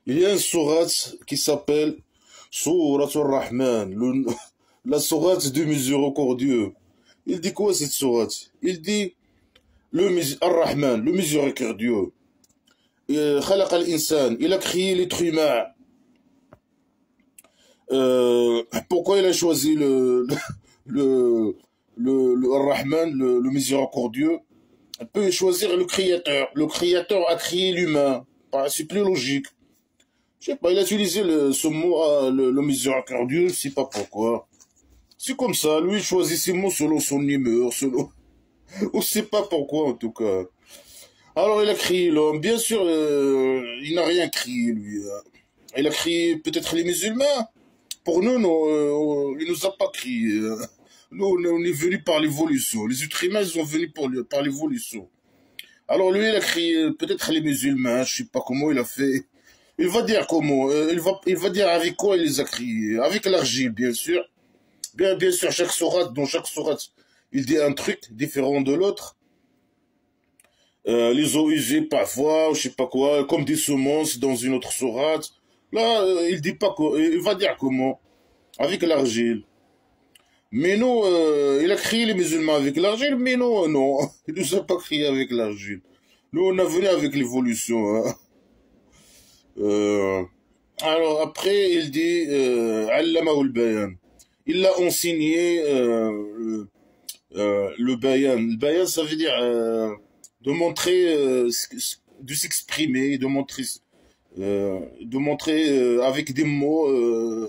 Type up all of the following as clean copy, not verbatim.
Il y a une sourate qui s'appelle Sourate Ar-Rahman, la sourate du miséricordieux. Il dit quoi cette sourate? Il dit Ar-Rahman, le miséricordieux. خلق الإنسان, il a créé l'être humain. Pourquoi il a choisi le Ar-Rahman, le miséricordieux? On peut choisir le créateur. Le créateur a créé l'humain. C'est plus logique. Je sais pas, il a utilisé ce mot, le miséricordieux, je sais pas pourquoi. C'est comme ça, lui il choisit ses mots selon son humeur, selon... On sait pas pourquoi en tout cas. Alors il a créé l'homme, bien sûr, il n'a rien créé lui. Il a créé peut-être les musulmans. Pour nous, non, il nous a pas créé. Nous, on est venus par l'évolution. Les êtres humains, ils sont venus par l'évolution. Alors lui, il a créé peut-être les musulmans, je sais pas comment il a fait. Il va dire comment, il va dire avec quoi il les a créés. Avec l'argile, bien sûr. Bien sûr, dans chaque sourate, il dit un truc différent de l'autre. Les eaux usées parfois, je sais pas quoi, comme des semences dans une autre sourate. Là, il dit pas quoi, il va dire comment. Avec l'argile. Mais non, il a créé les musulmans avec l'argile, mais non, non. Il nous a pas créé avec l'argile. Nous, on a venu avec l'évolution. Hein. Alors après, il dit Allamahu al-bayan. Il l'a enseigné le bayan. Le bayan, ça veut dire de montrer, de s'exprimer, de montrer avec des mots,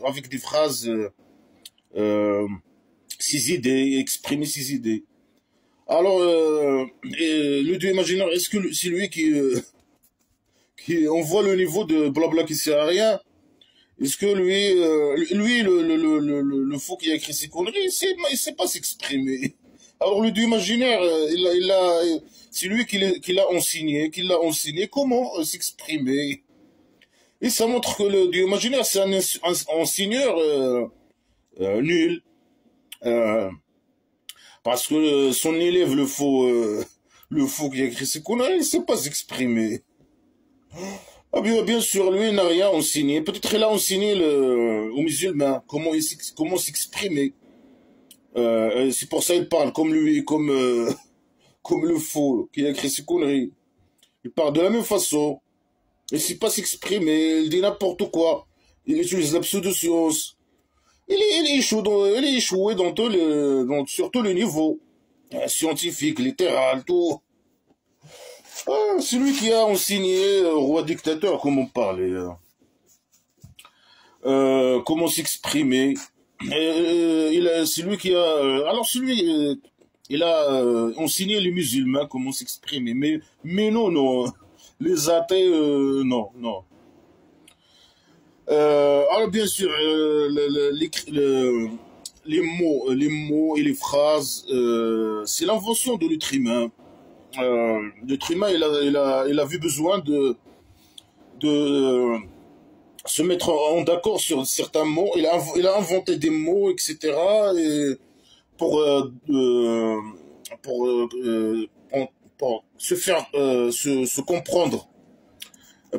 avec des phrases, ses idées, exprimer ses idées. Alors, le dieu imaginaire, est-ce que c'est lui on voit le niveau de blabla qui sert à rien? Est-ce que le fou qui a écrit ces conneries, il sait pas s'exprimer. Alors le dieu imaginaire, c'est lui qui l'a enseigné comment s'exprimer. Et ça montre que le dieu imaginaire, c'est un enseigneur nul. Parce que son élève, le fou qui a écrit ces conneries, il sait pas s'exprimer. Ah bien sûr, lui il n'a rien enseigné. Peut-être qu'il a enseigné aux musulmans comment s'exprimer. C'est pour ça qu'il parle comme lui, comme le faux qui a écrit ces conneries. Il parle de la même façon. Il ne sait pas s'exprimer, il dit n'importe quoi. Il utilise la pseudo-science. Il est échoué sur tous les niveaux. Scientifique, littéral, tout. Ah, c'est lui qui a enseigné au roi dictateur comment parler, comment s'exprimer. C'est lui qui a... alors c'est lui, il a enseigné les musulmans comment s'exprimer. Mais non, non. Les athées, non, non. Alors bien sûr, les mots et les phrases, c'est l'invention de l'être humain. L'être humain, il a vu besoin de se mettre en d'accord sur certains mots. Il a inventé des mots, etc. Et pour, pour, pour se faire se comprendre.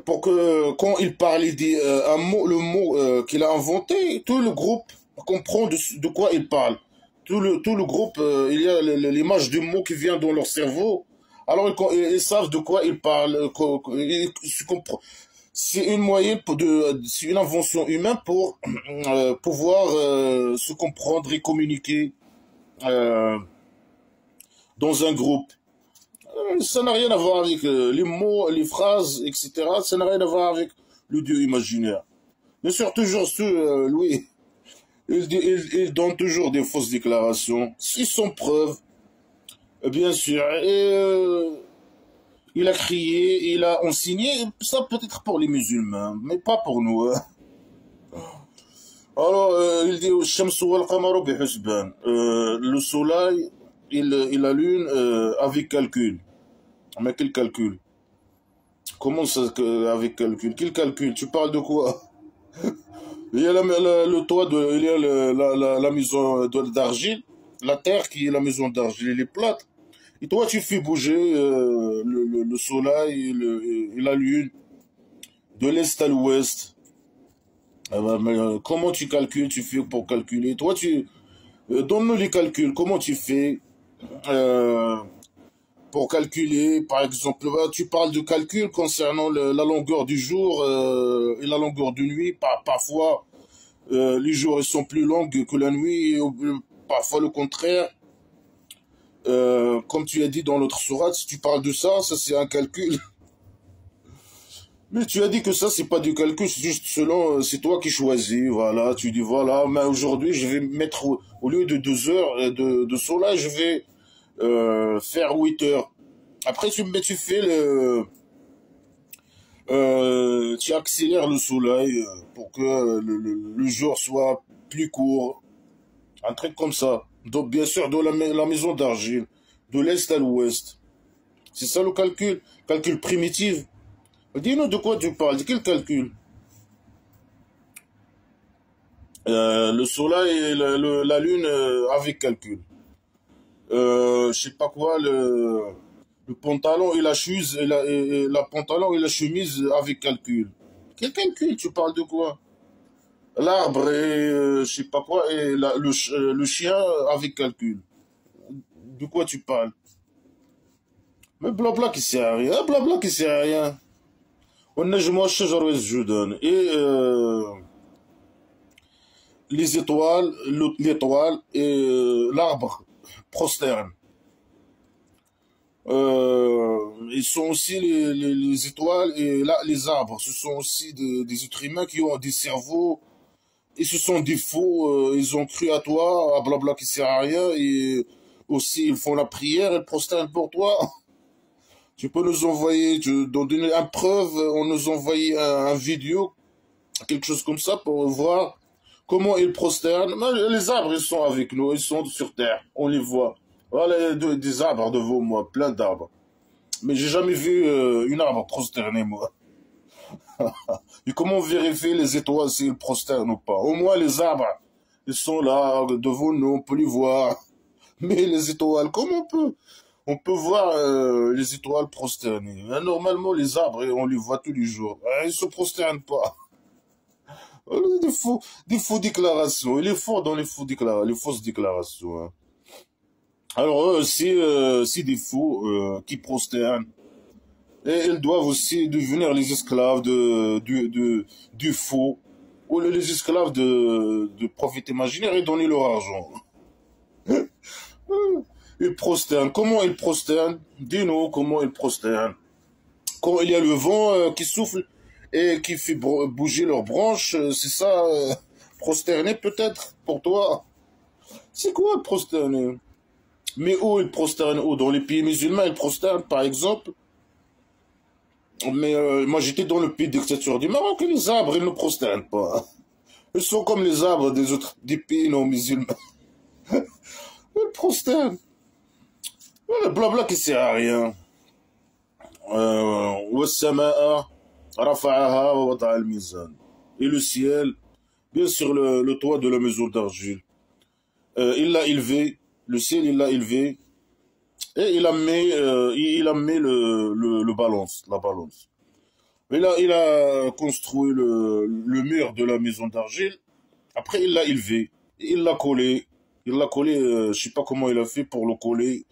Pour que quand il parle, il dit un mot, le mot qu'il a inventé, tout le groupe comprend de quoi il parle. Tout le groupe, il y a l'image du mot qui vient dans leur cerveau. Alors ils savent de quoi ils parlent. C'est une moyenne c'est une invention humaine pour pouvoir se comprendre et communiquer dans un groupe. Ça n'a rien à voir avec les mots, les phrases, etc. Ça n'a rien à voir avec le Dieu imaginaire. Bien sûr, toujours lui, il donne toujours des fausses déclarations. Ils sont preuves, bien sûr. Et il a crié, il a enseigné, ça peut-être pour les musulmans, mais pas pour nous. Hein. Alors, il dit le soleil et la lune avec calcul. Mais quel calcul? Comment ça, avec calcul? Quel calcul? Tu parles de quoi? Il y a le toit, il y a la maison d'argile, la terre qui est la maison d'argile, elle est plate. Et toi, tu fais bouger le soleil et la lune. de l'est à l'ouest. Comment tu calcules, tu fais pour calculer? Toi, donne-nous les calculs. Comment tu fais euh, pour calculer, par exemple, tu parles de calcul concernant la longueur du jour et la longueur de nuit. Parfois, les jours ils sont plus longs que la nuit, et parfois le contraire. Comme tu as dit dans l'autre sourate, si tu parles de ça, ça c'est un calcul. Mais tu as dit que ça, c'est pas du calcul, c'est juste selon, c'est toi qui choisis, voilà, tu dis, voilà, mais aujourd'hui, je vais mettre, au lieu de 2 heures de soleil, je vais faire 8 heures. Après, tu fais tu accélères le soleil pour que le jour soit plus court, un truc comme ça. Donc, bien sûr, de la maison d'argile, de l'est à l'ouest. C'est ça le calcul primitif. Dis-nous de quoi tu parles, de quel calcul? Le soleil et la lune avec calcul. Je sais pas quoi, le pantalon et la chemise et la pantalon et la chemise avec calcul. Quel calcul? Tu parles de quoi? L'arbre et je sais pas quoi et le chien avec calcul. De quoi tu parles? Mais blabla qui sert à rien, blabla qui sert à rien. والنجم والشجر والسجودان. Et les étoiles, l'étoile et l'arbre prosterne. Ils sont aussi les étoiles et là, les arbres. Ce sont aussi des êtres humains qui ont des cerveaux. Et ce sont des faux. Ils ont cru à toi, à blabla qui sert à rien. Et aussi, ils font la prière, ils prosternent pour toi. Tu peux nous envoyer, donner une preuve, on nous envoyer un vidéo, quelque chose comme ça pour voir comment ils prosternent. Mais les arbres, ils sont avec nous, ils sont sur terre, on les voit. Voilà des arbres devant moi, plein d'arbres. Mais j'ai jamais vu une arbre prosterner, moi. Et comment vérifier les étoiles s'ils prosternent ou pas? Au moins les arbres, ils sont là, devant nous, on peut les voir. Mais les étoiles, comment on peut voir les étoiles prosternées? Normalement, les arbres, on les voit tous les jours. Ils se prosternent pas. Des faux déclarations. Il est fort dans les fausses déclarations. Hein. Alors, c'est des faux qui prosternent. Et ils doivent aussi devenir les esclaves du faux. Ou les esclaves de prophètes imaginaires et donner leur argent. Ils prosternent. Comment ils prosternent? Dis-nous comment ils prosternent. Quand il y a le vent qui souffle et qui fait bouger leurs branches, c'est ça, prosterner peut-être pour toi. C'est quoi prosterner? Mais où ils prosternent? Où? Dans les pays musulmans, ils prosternent par exemple. Mais moi j'étais dans le pays dictature du Maroc et les arbres, ils ne prosternent pas. Ils sont comme les arbres des pays non musulmans. Ils prosternent. Le blabla qui sert à rien. والسماء رفعها ووضع الميزان. Et le ciel, bien sûr le toit de la maison d'argile. Il l'a élevé, le ciel il l'a élevé, et il a mis le balance, la balance. Et là, il a construit le mur de la maison d'argile. Après, il l'a élevé, il l'a collé. Il l'a collé, je sais pas comment il a fait pour le coller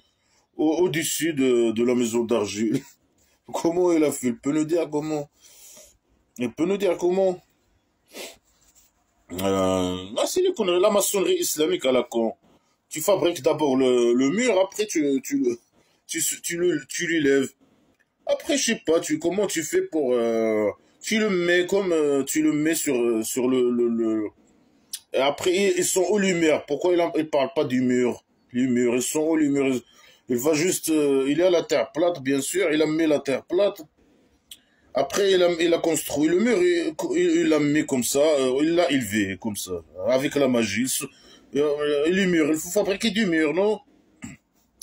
au-dessus de la maison d'argile. Comment il a fait? Il peut nous dire comment? Il peut nous dire comment? C'est la maçonnerie islamique à la con. Tu fabriques d'abord le mur, après tu l'élèves. Après, je sais pas, comment tu fais pour... tu le mets comme... tu le mets sur Et après, ils sont aux lumières. Pourquoi il parle pas du mur? Les murs, ils sont aux lumières. Il va juste... il est à la terre plate, bien sûr. Il a mis la terre plate. Après, il a construit le mur. Il l'a mis comme ça. Il l'a élevé comme ça. Avec la magie. Les murs, il faut fabriquer du mur, non?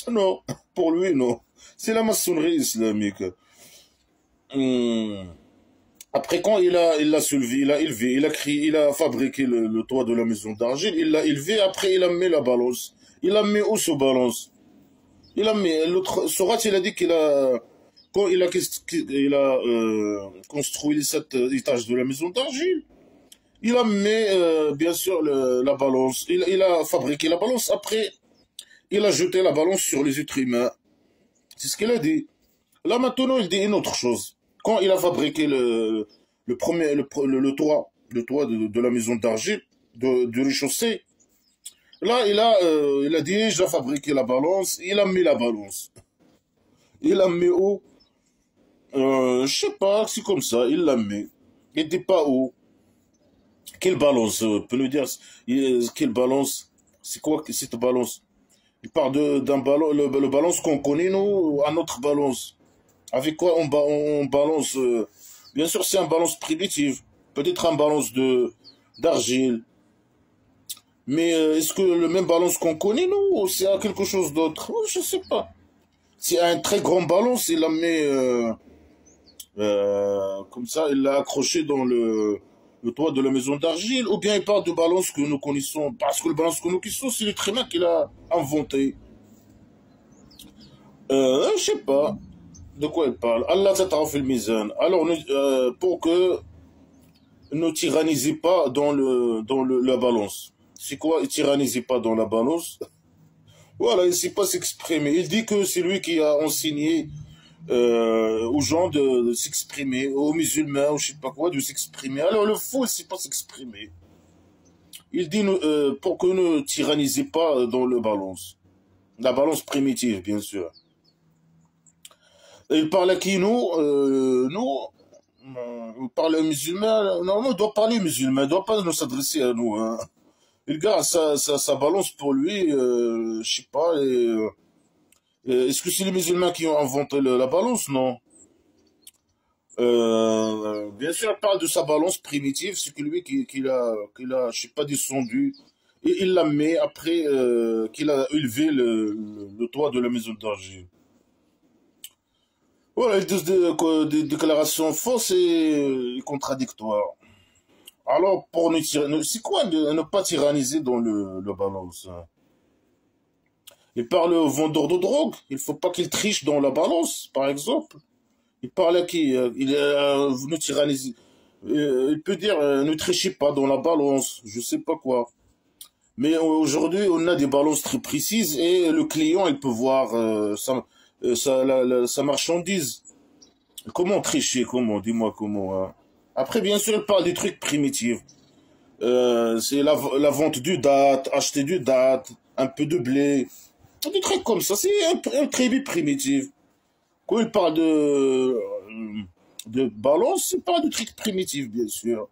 Non. Pour lui, non. C'est la maçonnerie islamique. Après, quand il l'a soulevé, il a élevé, il a fabriqué le toit de la maison d'argile, il l'a élevé, après il a mis la balance. Il a mis où ce balance? Il a mis, l'autre, Sorat, il a dit quand il a construit cet étage de la maison d'argile, il a mis, bien sûr, la balance. Il a fabriqué la balance. Après, il a jeté la balance sur les êtres humains. C'est ce qu'il a dit. Là, maintenant, il dit une autre chose. Quand il a fabriqué le toit de la maison d'argile, du rez-de-chaussée, là, il a dit, j'ai fabriqué la balance. Il a mis la balance. Il l'a mis où? Je sais pas, c'est comme ça, il l'a mis. Il dit pas où. Quelle balance, peut nous dire, quelle balance? C'est quoi cette balance? Il parle d'un ballon, le balance qu'on connaît, nous, à notre balance. Avec quoi on balance bien sûr, c'est un balance primitif. Peut-être un balance d'argile. Mais est-ce que le même balance qu'on connaît, nous, ou c'est quelque chose d'autre? Je sais pas. C'est un très grand balance, il l'a mis comme ça, il l'a accroché dans le toit de la maison d'argile, ou bien il parle de balance que nous connaissons, parce que le balance que nous connaissons, c'est l'être humain qu'il a inventé. Je sais pas de quoi il parle. Allah ta'ala fait le mizan. Alors, pour que ne tyrannisez pas dans la balance. C'est quoi, tyrannisez pas dans la balance? Voilà, il ne sait pas s'exprimer. Il dit que c'est lui qui a enseigné aux gens de s'exprimer, aux musulmans, ou je sais pas quoi, de s'exprimer. Alors le faux, il ne sait pas s'exprimer. Il dit pour que ne tyrannisez pas dans la balance primitive, bien sûr. Et il parle à qui, on parle aux musulmans, non, on doit parler aux musulmans, on ne doit pas nous s'adresser à nous. Hein. Et le gars, ça balance pour lui, je sais pas, est-ce que c'est les musulmans qui ont inventé la balance? Non. Bien sûr, il parle de sa balance primitive, c'est que lui qu'il a, je sais pas, descendu, et il la met après qu'il a élevé le toit de la maison d'argile. Voilà, il dit des déclarations fausses et contradictoires. Alors, pour c'est quoi ne pas tyranniser dans le balance? Hein? Il parle au vendeur de drogue, il faut pas qu'il triche dans la balance, par exemple. Il parle à qui? Ne tyrannise. Il peut dire ne trichez pas dans la balance, je sais pas quoi. Mais aujourd'hui, on a des balances très précises et le client, il peut voir sa marchandise. Comment tricher? Comment? Dis-moi comment. Hein. Après, bien sûr, il parle des trucs primitifs. C'est la vente du date, acheter du date, un peu de blé. Des trucs comme ça, c'est un très primitif. Quand il parle de balance, il parle de trucs primitifs, bien sûr.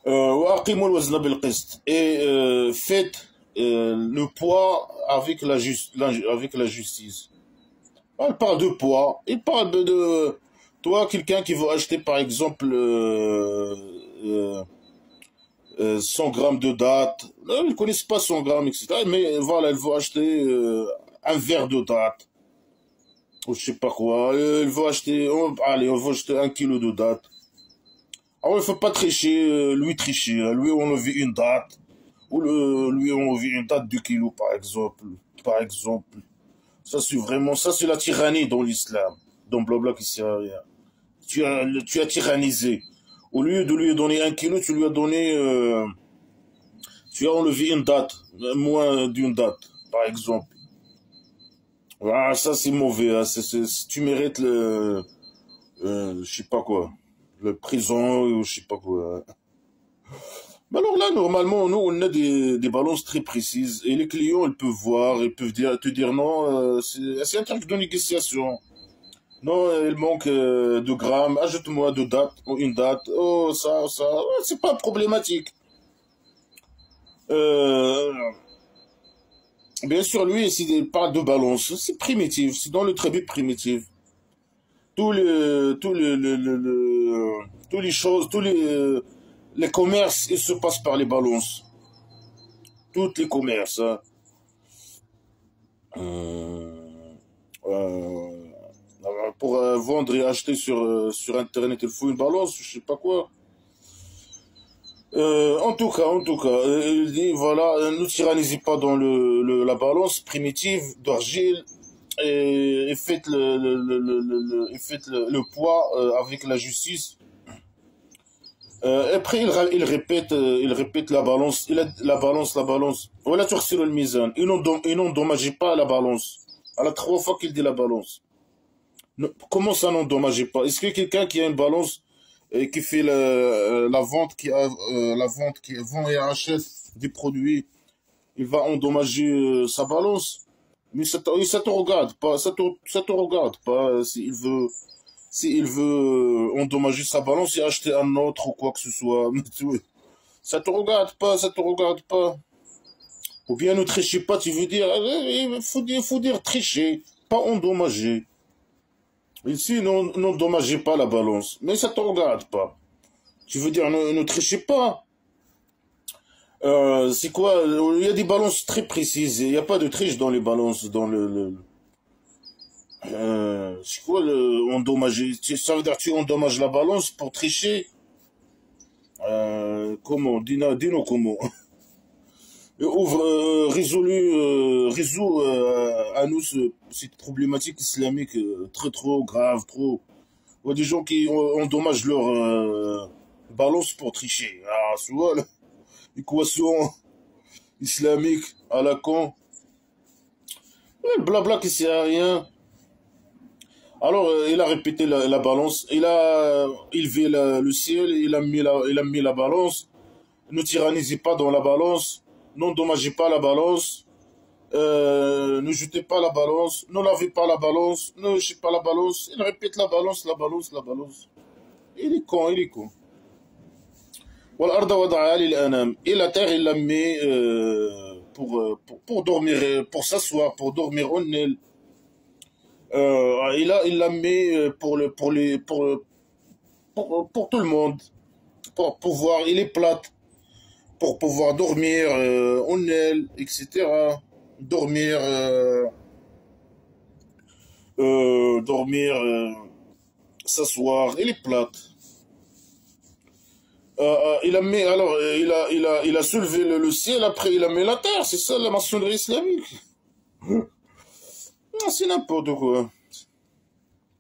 وأقيموا الوزن بالقسط. Et faites le poids avec avec la justice. Il parle de poids, il parle toi, quelqu'un qui veut acheter par exemple 100 grammes de date, ils ne connaissent pas 100 grammes, etc. Mais voilà, il veut acheter un verre de date, ou je sais pas quoi, il veut acheter, allez, on veut acheter 1 kilo de date. Alors il ne faut pas tricher, lui tricher, hein. Lui on lui une date, ou lui on lui une date de kilo par exemple, Ça c'est vraiment, ça c'est la tyrannie dans l'islam, dans blabla qui sert à rien. Tu as tyrannisé. Au lieu de lui donner 1 kilo, tu lui as donné, tu as enlevé une date, moins d'une date, par exemple. Ah, ça c'est mauvais, hein. Tu mérites je sais pas quoi, le prison, ou je sais pas quoi. Mais alors là, normalement, nous, on a des balances très précises, et les clients, ils peuvent voir, ils peuvent te dire non, c'est un truc de négociation. Non, il manque de grammes, ajoute-moi de date, ou une date, oh, ça, ouais, c'est pas problématique. Euh, Bien sûr, lui, s'il parle de balance, c'est primitif, c'est dans le tribut primitif. Tous les choses, les commerces, ils se passent par les balances. Tous les commerces. Hein. Euh, pour vendre et acheter sur Internet, il faut une balance, je sais pas quoi. En tout cas, il dit, voilà, ne tyrannisez pas dans la balance primitive d'argile. et faites le poids avec la justice. Après, il répète la balance, la balance, la balance. Voilà, tu le mizan. Et n'endommagez pas la balance. À la 3 fois qu'il dit la balance. Comment ça n'endommagez pas? Est-ce que quelqu'un qui a une balance et qui fait la vente, la vente, qui vend et achète des produits, il va endommager sa balance? Mais ça te regarde pas, ça te regarde pas s'il veut endommager sa balance et acheter un autre ou quoi que ce soit. Ça te regarde pas, ça te regarde pas. Ou bien ne trichez pas, tu veux dire, faut dire tricher, pas endommager. Ici, n'endommagez pas la balance, mais ça te regarde pas. Tu veux dire, ne trichez pas. C'est quoi? Il y a des balances très précises, il n'y a pas de triche dans les balances, dans c'est quoi endommager? Ça veut dire que tu endommages la balance pour tricher? Comment? Dis-nous comment. Résout à nous cette problématique islamique trop grave, trop. Il y a des gens qui endommagent leur balance pour tricher. Ah, c'est quoi, l'équation islamique à la con? Le blabla qui sert à rien. Alors, il a répété la balance, il a élevé le ciel, il a mis la balance. Ne tyrannisez pas dans la balance, n'endommagez pas la balance, ne jetez pas la balance, ne lavez pas la balance, ne jetez pas la balance. Il répète la balance, la balance, la balance. Il est con, il est con. Et la terre, il l'a mis pour dormir, pour s'asseoir, pour dormir au Nil. Il l'a mis pour tout le monde, pour pouvoir, il est plate, pour pouvoir dormir en aile, etc. Dormir, dormir, s'asseoir, il est plate. Il a mis, alors, il a soulevé le ciel, après il a mis la terre, c'est ça la maçonnerie islamique. C'est n'importe quoi.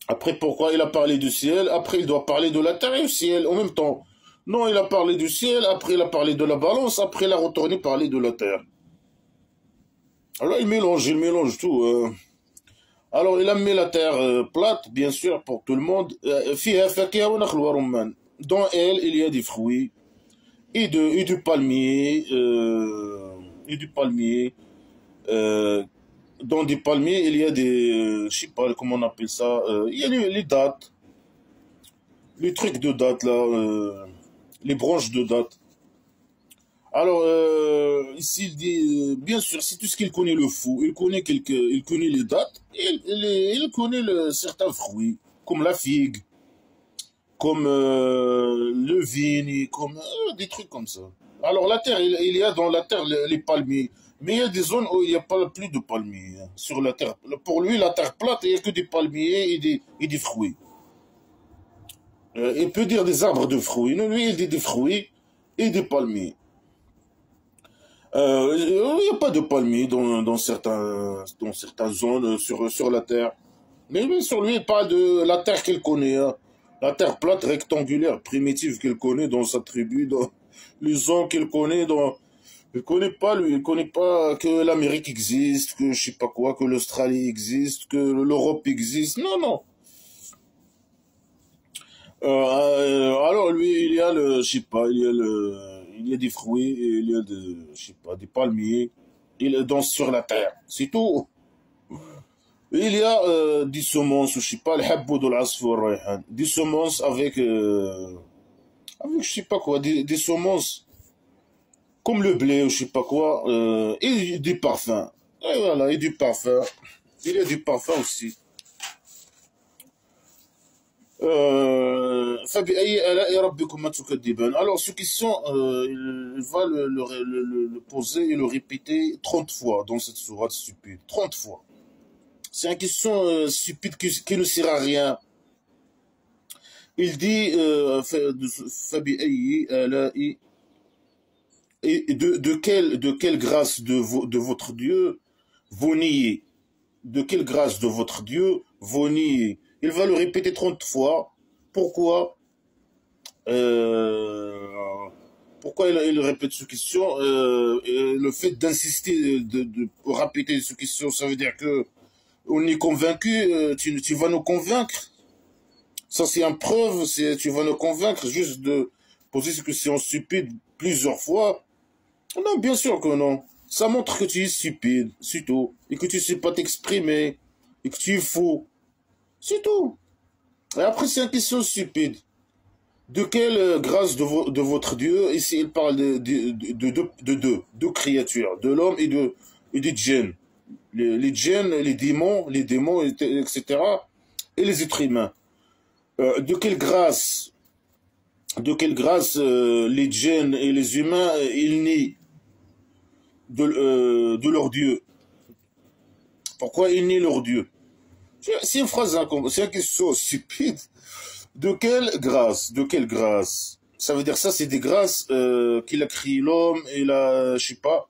Après, pourquoi il a parlé du ciel? Après, il doit parler de la terre et du ciel en même temps. Non, il a parlé du ciel, après il a parlé de la balance, après il a retourné parler de la terre. Alors il mélange tout. Alors il a mis la terre plate, bien sûr, pour tout le monde. Dans elle, il y a des fruits et du palmier. Et du palmier. Dans des palmiers, il y a des, je sais pas comment on appelle ça, il y a les dattes, les trucs de dattes là, les branches de dattes. Alors, ici il dit, bien sûr, c'est tout ce qu'il connaît le fou, il connaît les dattes, il connaît certains fruits, comme la figue, comme le vigne, comme des trucs comme ça. Alors la terre, il y a dans la terre les palmiers. Mais il y a des zones où il n'y a pas plus de palmiers hein, sur la terre. Pour lui, la terre plate, il n'y a que des palmiers et des fruits. Il peut dire des arbres de fruits. Non, lui, il dit des fruits et des palmiers. Il n'y a pas de palmiers dans certaines zones sur la terre. Mais lui, sur lui, il parle de la terre qu'il connaît. Hein. La terre plate, rectangulaire, primitive qu'il connaît dans sa tribu, dans les zones qu'il connaît dans... Il connaît pas, lui, il connaît pas que l'Amérique existe, que je sais pas quoi, que l'Australie existe, que l'Europe existe. Non, non. Alors lui, il y a le, je sais pas, il y a des fruits, et il y a je sais pas, des palmiers. Il danse sur la terre. C'est tout. Il y a des semences, je sais pas, le habbo de l'asfour, des semences avec je sais pas quoi, des semences. Comme le blé ou je sais pas quoi, et du parfum. Et voilà, et du parfum. Il y a du parfum aussi. Alors, ce question, il va le poser et le répéter 30 fois dans cette sourate stupide. 30 fois. C'est une question stupide qui ne sert à rien. Il dit, et de quelle grâce de votre Dieu vous niez? de quelle grâce de votre Dieu vous niez? Il va le répéter 30 fois. Pourquoi euh, pourquoi il répète cette question le fait d'insister, de répéter cette question, ça veut dire que on est convaincu, tu vas nous convaincre. Ça, c'est une preuve, tu vas nous convaincre juste de poser cette question stupide plusieurs fois. Non, bien sûr que non. Ça montre que tu es stupide, c'est tout. Et que tu ne sais pas t'exprimer. Et que tu es fou. C'est tout. Et après, c'est une question stupide. De quelle grâce de votre Dieu, ici il parle de deux créatures, de l'homme et des djinns. Les djinns, les démons, etc. Et les êtres humains. De quelle grâce les djinns et les humains, ils nient de leur Dieu. Pourquoi ils nient leur Dieu? C'est une phrase, c'est une question stupide. De quelle grâce? De quelle grâce? Ça veut dire ça, c'est des grâces qu'il a créé l'homme et je sais pas,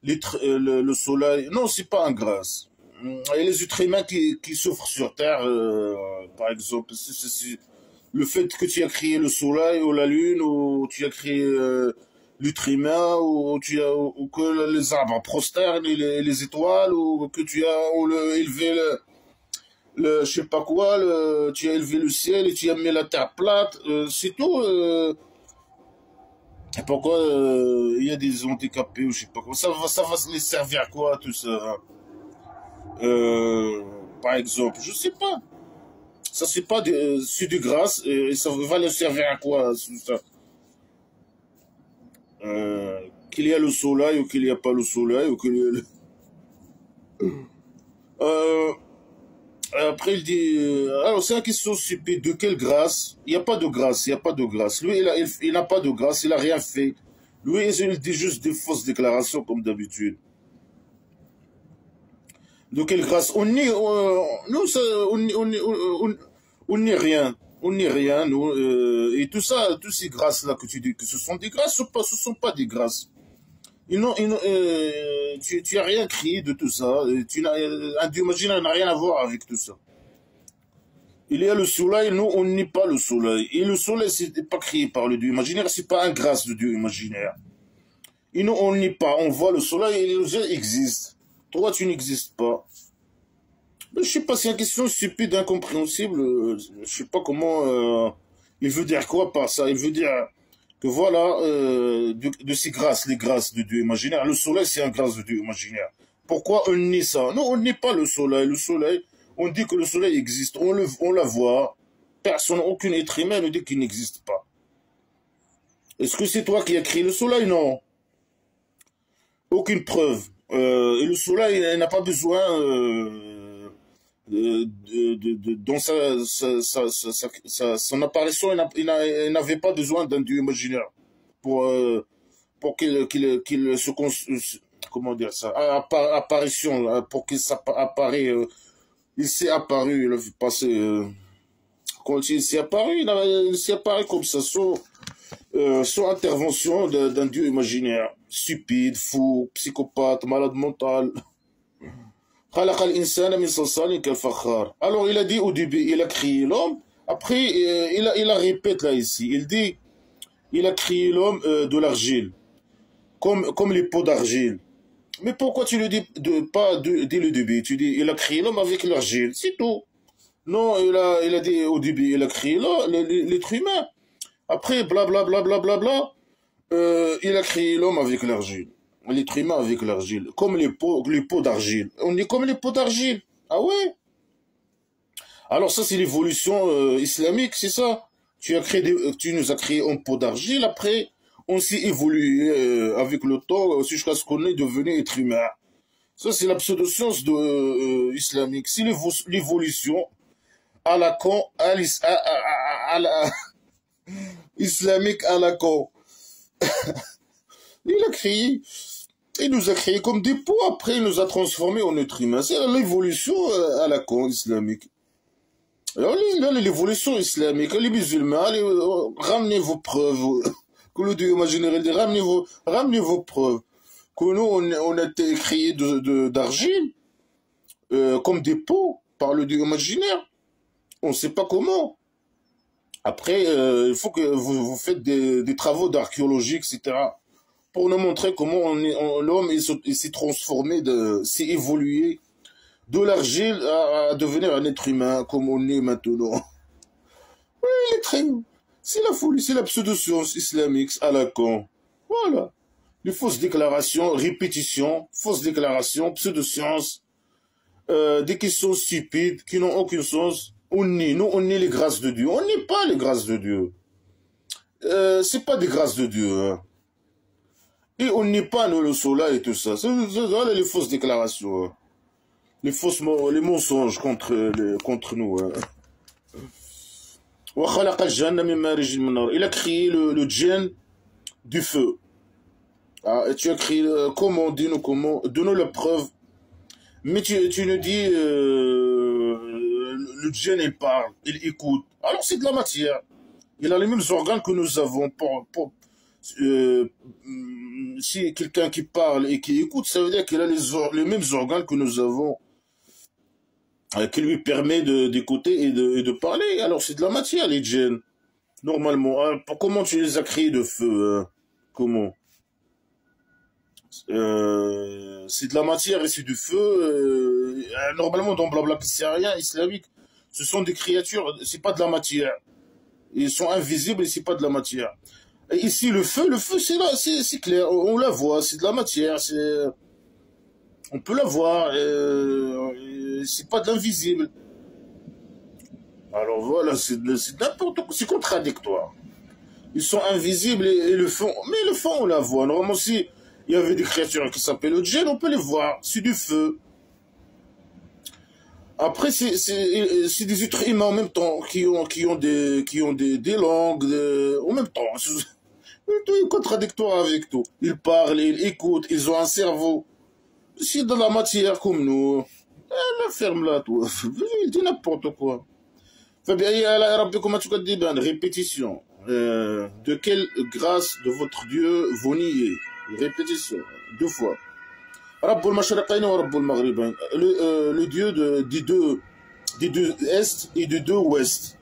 le soleil. Non, c'est pas une grâce. Et les êtres humains qui souffrent sur Terre, par exemple, le fait que tu as créé le soleil ou la lune, ou tu as créé l'être humain, ou que les arbres prosternent les étoiles, ou que tu as élevé je sais pas quoi, tu as élevé le ciel et tu as mis la terre plate, c'est tout. Pourquoi il y a des handicapés ou je sais pas quoi, ça va les servir à quoi tout ça, hein? Par exemple, je sais pas. Ça c'est pas c'est de grâce et ça va leur servir à quoi tout ça? Qu'il y a le soleil ou qu'il n'y a pas le soleil ou qu'il y a Euh, Après, il dit, alors c'est une question stupide, de quelle grâce? Il n'y a pas de grâce, il n'y a pas de grâce. Lui, il n'a pas de grâce, il n'a rien fait. Lui, il dit juste des fausses déclarations, comme d'habitude. De quelle grâce? Nous, on n'est rien. On n'est rien, nous. Et tout ça, toutes ces grâces-là que tu dis que ce sont des grâces, ce sont pas des grâces. Tu as rien créé de tout ça. Un Dieu imaginaire n'a rien à voir avec tout ça. Il y a le soleil, nous on n'est pas le soleil. Et le soleil, c'est pas créé par le Dieu imaginaire, c'est pas un grâce de Dieu imaginaire. Et nous on n'est pas, on voit le soleil et le soleil existe. Toi tu n'existes pas. Je sais pas, c'est une question stupide, incompréhensible. Je sais pas comment. Il veut dire quoi par ça? Il veut dire que voilà, de ces grâces, les grâces de Dieu imaginaire. Le soleil, c'est une grâce de Dieu imaginaire. Pourquoi on nie ça? Non, on n'est pas le soleil. Le soleil, on dit que le soleil existe. On la voit. Personne, aucun être humain ne dit qu'il n'existe pas. Est-ce que c'est toi qui as créé le soleil? Non. Aucune preuve. Et le soleil, il n'a pas besoin dans son apparition, il n'avait pas besoin d'un Dieu imaginaire pour, pour qu'il se comment dire ça, apparition, pour qu'il apparaît, il s'est apparu, il a passé, quand il s'est apparu, il s'est apparu comme ça, sans intervention d'un Dieu imaginaire, stupide, fou, psychopathe, malade mental. Alors il a dit au début, il a créé l'homme, après il a répété là ici, il dit, il a créé l'homme de l'argile, comme les pots d'argile. Mais pourquoi tu le dis pas dès le début? Tu dis, il a créé l'homme avec l'argile, c'est tout. Non, il a dit au début, il a créé l'être humain. Après, blablabla, bla, bla, bla, bla, il a créé l'homme avec l'argile. L'être humain avec l'argile. Comme les pots d'argile. On est comme les pots d'argile. Ah ouais? Alors ça, c'est l'évolution islamique, c'est ça? Tu nous as créé un pot d'argile, après, on s'est évolué avec le temps jusqu'à ce qu'on est devenu être humain. Ça, c'est la pseudo-science islamique. C'est l'évolution à la con, à la islamique à la con. Il a créé, il nous a créé comme des pots, après il nous a transformés en êtres humains. C'est l'évolution à la con islamique. Alors, l'évolution islamique, les musulmans, allez, ramenez vos preuves. Que le Dieu imaginaire, il dit, ramenez vos preuves. Que nous, on a été créés d'argile. comme des pots par le dieu imaginaire. On ne sait pas comment. Après, il faut que vous faites des travaux d'archéologie, etc. pour nous montrer comment l'homme s'est transformé, s'est évolué de l'argile à devenir un être humain comme on est maintenant. Il est très... C'est la folie, c'est la pseudo-science islamique à la con. Voilà. Les fausses déclarations, répétitions, fausses déclarations, pseudo-science, des questions stupides qui n'ont aucun sens. Nous, on est les grâces de Dieu. On n'est pas les grâces de Dieu. C'est pas des grâces de Dieu. Hein. Et on n'est pas nous le soleil et tout ça. C'est les fausses déclarations. Hein. Les mensonges contre nous. Hein. Il a créé le djinn du feu. Ah, et tu as créé comment, dis-nous comment, donne-nous la preuve. Mais tu nous dis, le djinn il parle, il écoute. Alors c'est de la matière. Il a les mêmes organes que nous avons. Si quelqu'un qui parle et qui écoute, ça veut dire qu'il a les mêmes organes que nous avons. Qui lui permet d'écouter et de parler. Alors c'est de la matière, les djinns. Normalement. Hein, comment tu les as créés de feu hein? Comment c'est de la matière et c'est du feu. Normalement, dans Blabla rien islamique, ce sont des créatures, c'est pas de la matière. Ils sont invisibles et c'est pas de la matière. Et ici, le feu, c'est là, c'est clair. On la voit, c'est de la matière. On peut la voir. C'est pas de l'invisible. Alors voilà, c'est n'importe quoi. C'est contradictoire. Ils sont invisibles et le fond. Mais le fond, on la voit. Normalement, si il y avait des créatures qui s'appellent le djinn, on peut les voir. C'est du feu. Après, c'est des êtres humains en même temps qui ont des langues en même temps. Tout est contradictoire avec tout. Ils parlent, ils écoutent, ils ont un cerveau. C'est de la matière comme nous. La ferme là, toi. Il dit n'importe quoi. Répétition. De quelle grâce de votre Dieu vous niez? Répétition. 2 fois. Le Dieu des deux Est et des deux Ouest.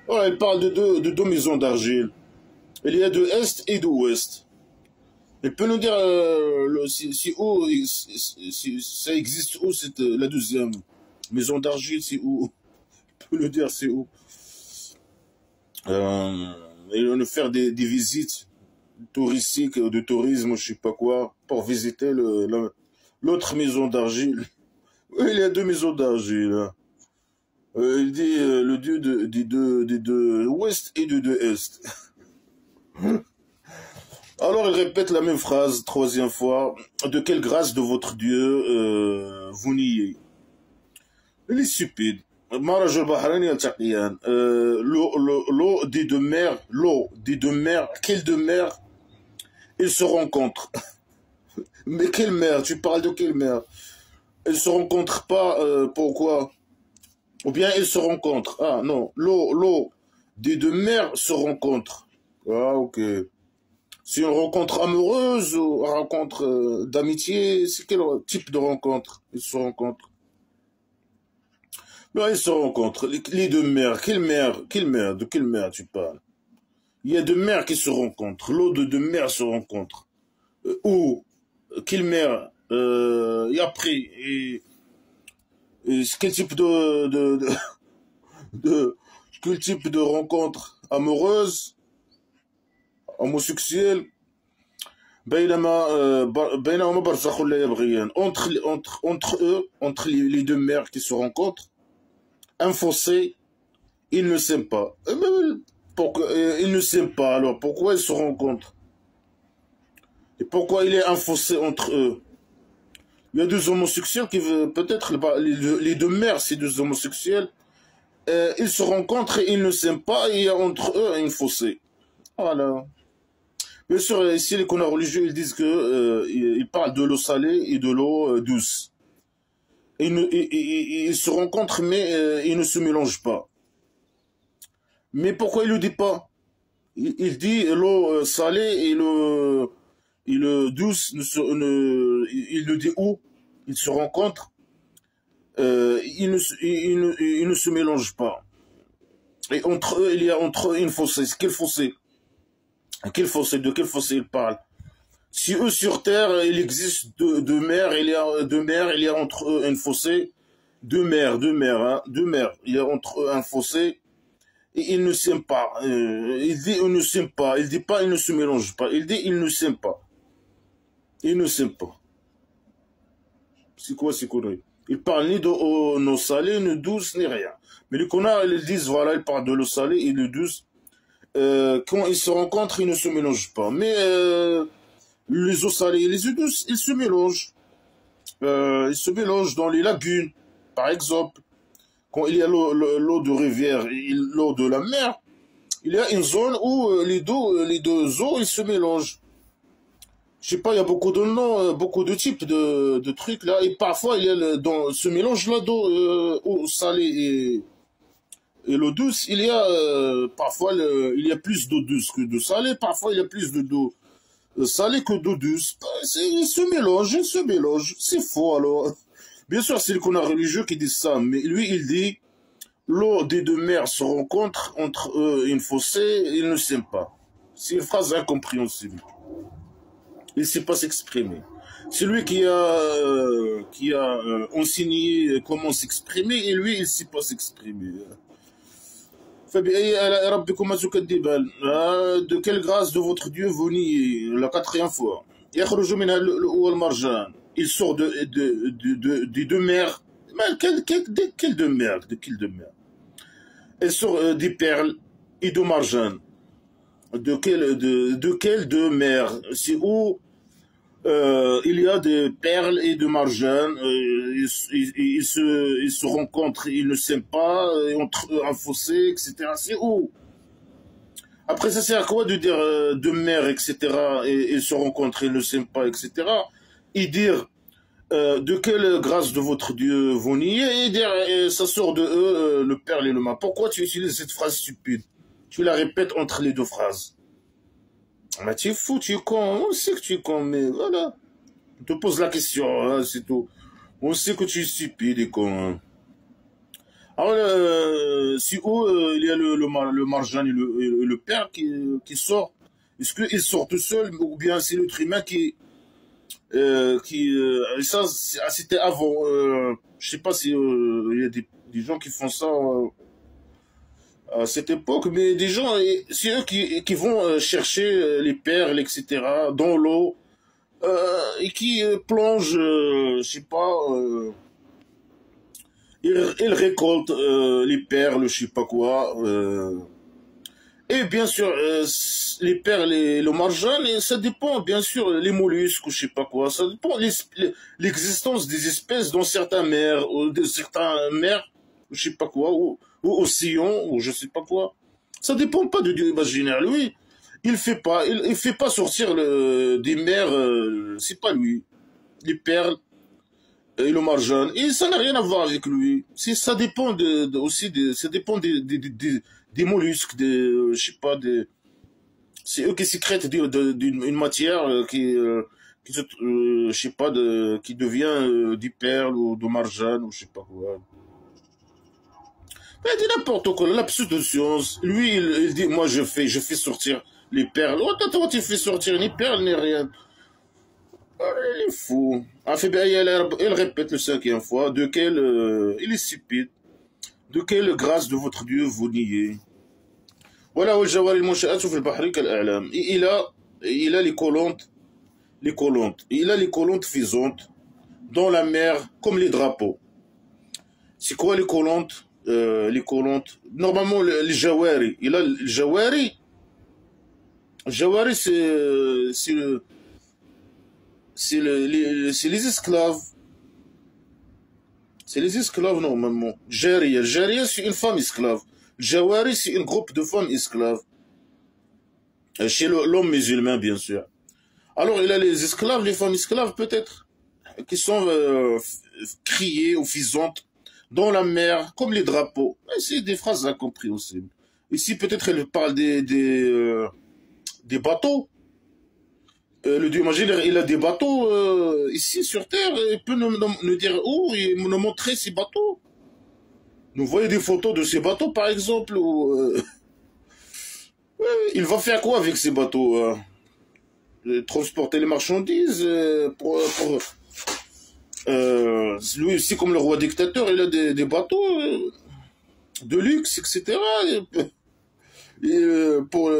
Voilà, il parle de deux maisons d'argile. Il y a de Est et de Ouest. Il peut nous dire si où, si ça existe où, c'est la deuxième maison d'argile, c'est où? Il peut nous dire c'est où. Et on va faire des visites touristiques, de tourisme, je sais pas quoi, pour visiter l'autre maison d'argile. Oui, il y a 2 maisons d'argile. Hein. Il dit le dieu des deux ouest et des deux est. Alors il répète la même phrase, 3e fois. De quelle grâce de votre Dieu vous niez? Il est stupide. مرج البحرين يلتقيان. L'eau des deux mers, quelles deux mers ils se rencontrent. Mais quelle mer? Tu parles de quelle mer? Ils se rencontrent pas, pourquoi? Ou bien ils se rencontrent. Ah non, l'eau des deux mers se rencontrent. Ah ok. C'est une rencontre amoureuse ou une rencontre d'amitié? C'est quel type de rencontre ils se rencontrent? Non, ils se rencontrent. Les deux mers. Quelle mer? Quelle mer? De quelle mer tu parles? Il y a deux mers qui se rencontrent. L'eau de deux mers se rencontre. Où? Quelle mer? Et après, quel type quel type de rencontre amoureuse, homosexuelle? Entre eux, entre les deux mers qui se rencontrent, un fossé, ils ne s'aiment pas. Ils ne s'aiment pas, alors pourquoi ils se rencontrent? Et pourquoi il y a un fossé entre eux? Il y a deux homosexuels qui veulent, peut-être, les deux mères, ces deux homosexuels, ils se rencontrent et ils ne s'aiment pas, et il y a entre eux un fossé. Voilà. Bien sûr, ici, les connards religieux, ils disent que, ils parlent de l'eau salée et de l'eau douce. Ils se rencontrent, mais ils ne se mélangent pas. Mais pourquoi il ne le dit pas? Il dit l'eau salée et l'eau douce, il le dit où? Ils se rencontrent. ils ne se mélangent pas. Et entre eux, il y a entre eux une fossé. Quel fossé? Quel fossé? De quel fossé ils parlent? Si eux sur Terre, il existe deux mers, il y a entre eux une fossé, hein, deux mers. Il y a entre eux un fossé, et ils ne s'aiment pas. Il dit ils ne s'aiment pas. Il dit pas ils ne se mélangent pas. Il dit ils ne s'aiment pas. Ils ne s'aiment pas. C'est quoi ces conneries? Ils parlent ni d'eau salée, ni douce, ni rien. Mais les connards, ils disent, voilà, ils parlent de l'eau salée et de douce. Quand ils se rencontrent, ils ne se mélangent pas. Mais les eaux salées et les eaux douces, ils se mélangent. Ils se mélangent dans les lagunes, par exemple. Quand il y a l'eau de rivière et l'eau de la mer, il y a une zone où les deux eaux, ils se mélangent. Je sais pas, il y a beaucoup de noms, beaucoup de types de trucs là. Et parfois, il y a dans ce mélange-là d'eau salée et l'eau douce, il y a parfois il y a plus d'eau douce que d'eau salée. Parfois, il y a plus d'eau salée que d'eau douce. Ils se mélangent. C'est faux alors. Bien sûr, c'est le connard religieux qui dit ça, mais lui, il dit l'eau des deux mers se rencontre entre eux une fossée, ils ne s'aiment pas. C'est une phrase incompréhensible. Il ne sait pas s'exprimer. C'est lui qui a enseigné comment s'exprimer, et lui, il ne sait pas s'exprimer. De quelle grâce de votre Dieu vous niez? La quatrième fois. Il sort des deux mers. Mais quelle deux mers? De quelle deux mers? Il sort des perles et de marjan. De quelle deux mers? C'est où il y a des perles et de marjan, ils se rencontrent, ils ne s'aiment pas, entre eux un fossé, etc. C'est où? Après, ça sert à quoi de dire deux mers, etc. Et ils se rencontrent, ils ne s'aiment pas, etc. Et dire de quelle grâce de votre Dieu vous niez, et dire ça sort de eux le perle et le mar. Pourquoi tu utilises cette phrase stupide? Tu la répètes entre les deux phrases. Mais tu es fou, tu es con, on sait que tu es con, mais voilà. On te pose la question, hein, c'est tout. On sait que tu es stupide et con. Hein. Alors, si où il y a le marjan et le père qui sort, est-ce qu'il sort tout seul, ou bien c'est l'être humain ça, c'était avant. Je sais pas si il y a des gens qui font ça à cette époque, mais des gens, c'est eux qui vont chercher les perles, etc., dans l'eau, et qui plongent, je sais pas, ils récoltent les perles, je sais pas quoi, et bien sûr, les perles et le marjan, et ça dépend, bien sûr, les mollusques, ou je sais pas quoi, ça dépend l'existence des espèces dans certaines mers, ou de certains mers, je sais pas quoi, ou océans, ou je sais pas quoi. Ça dépend pas de Dieu imaginaire. Lui, il fait pas sortir des mers, c'est pas lui. Les perles et le marjan. Et ça n'a rien à voir avec lui. Ça dépend ça dépend des mollusques, je sais pas, c'est eux qui sécrètent d'une matière je sais pas, qui devient des perles ou de marjan ou je sais pas quoi. Mais il dit n'importe quoi, l'absurde de science. Lui, il dit, moi je fais sortir les perles. Oh, toi, tu fais sortir ni perles ni rien. Oh, il est fou. Elle répète le cinquième fois, il est stupide. De quelle grâce de votre Dieu vous niez? Voilà, il a les colontes fisantes dans la mer comme les drapeaux. C'est quoi les colontes? Normalement les jawari. Il a le jawari. Le jawari, c'est les esclaves. C'est les esclaves normalement. Jaria, c'est une femme esclave. Jawari, c'est un groupe de femmes esclaves. Chez l'homme musulman, bien sûr. Alors, il a les esclaves, les femmes esclaves, peut-être, qui sont criées ou fisantes dans la mer, comme les drapeaux. C'est des phrases incompréhensibles. Ici, peut-être, elle parle des bateaux. Le Dieu imaginaire, il a des bateaux ici sur Terre. Il peut nous dire où et nous montrer ces bateaux. Nous voyons des photos de ces bateaux, par exemple. Où, il va faire quoi avec ces bateaux transporter les marchandises lui aussi, comme le roi dictateur, il a des bateaux de luxe, etc. Pour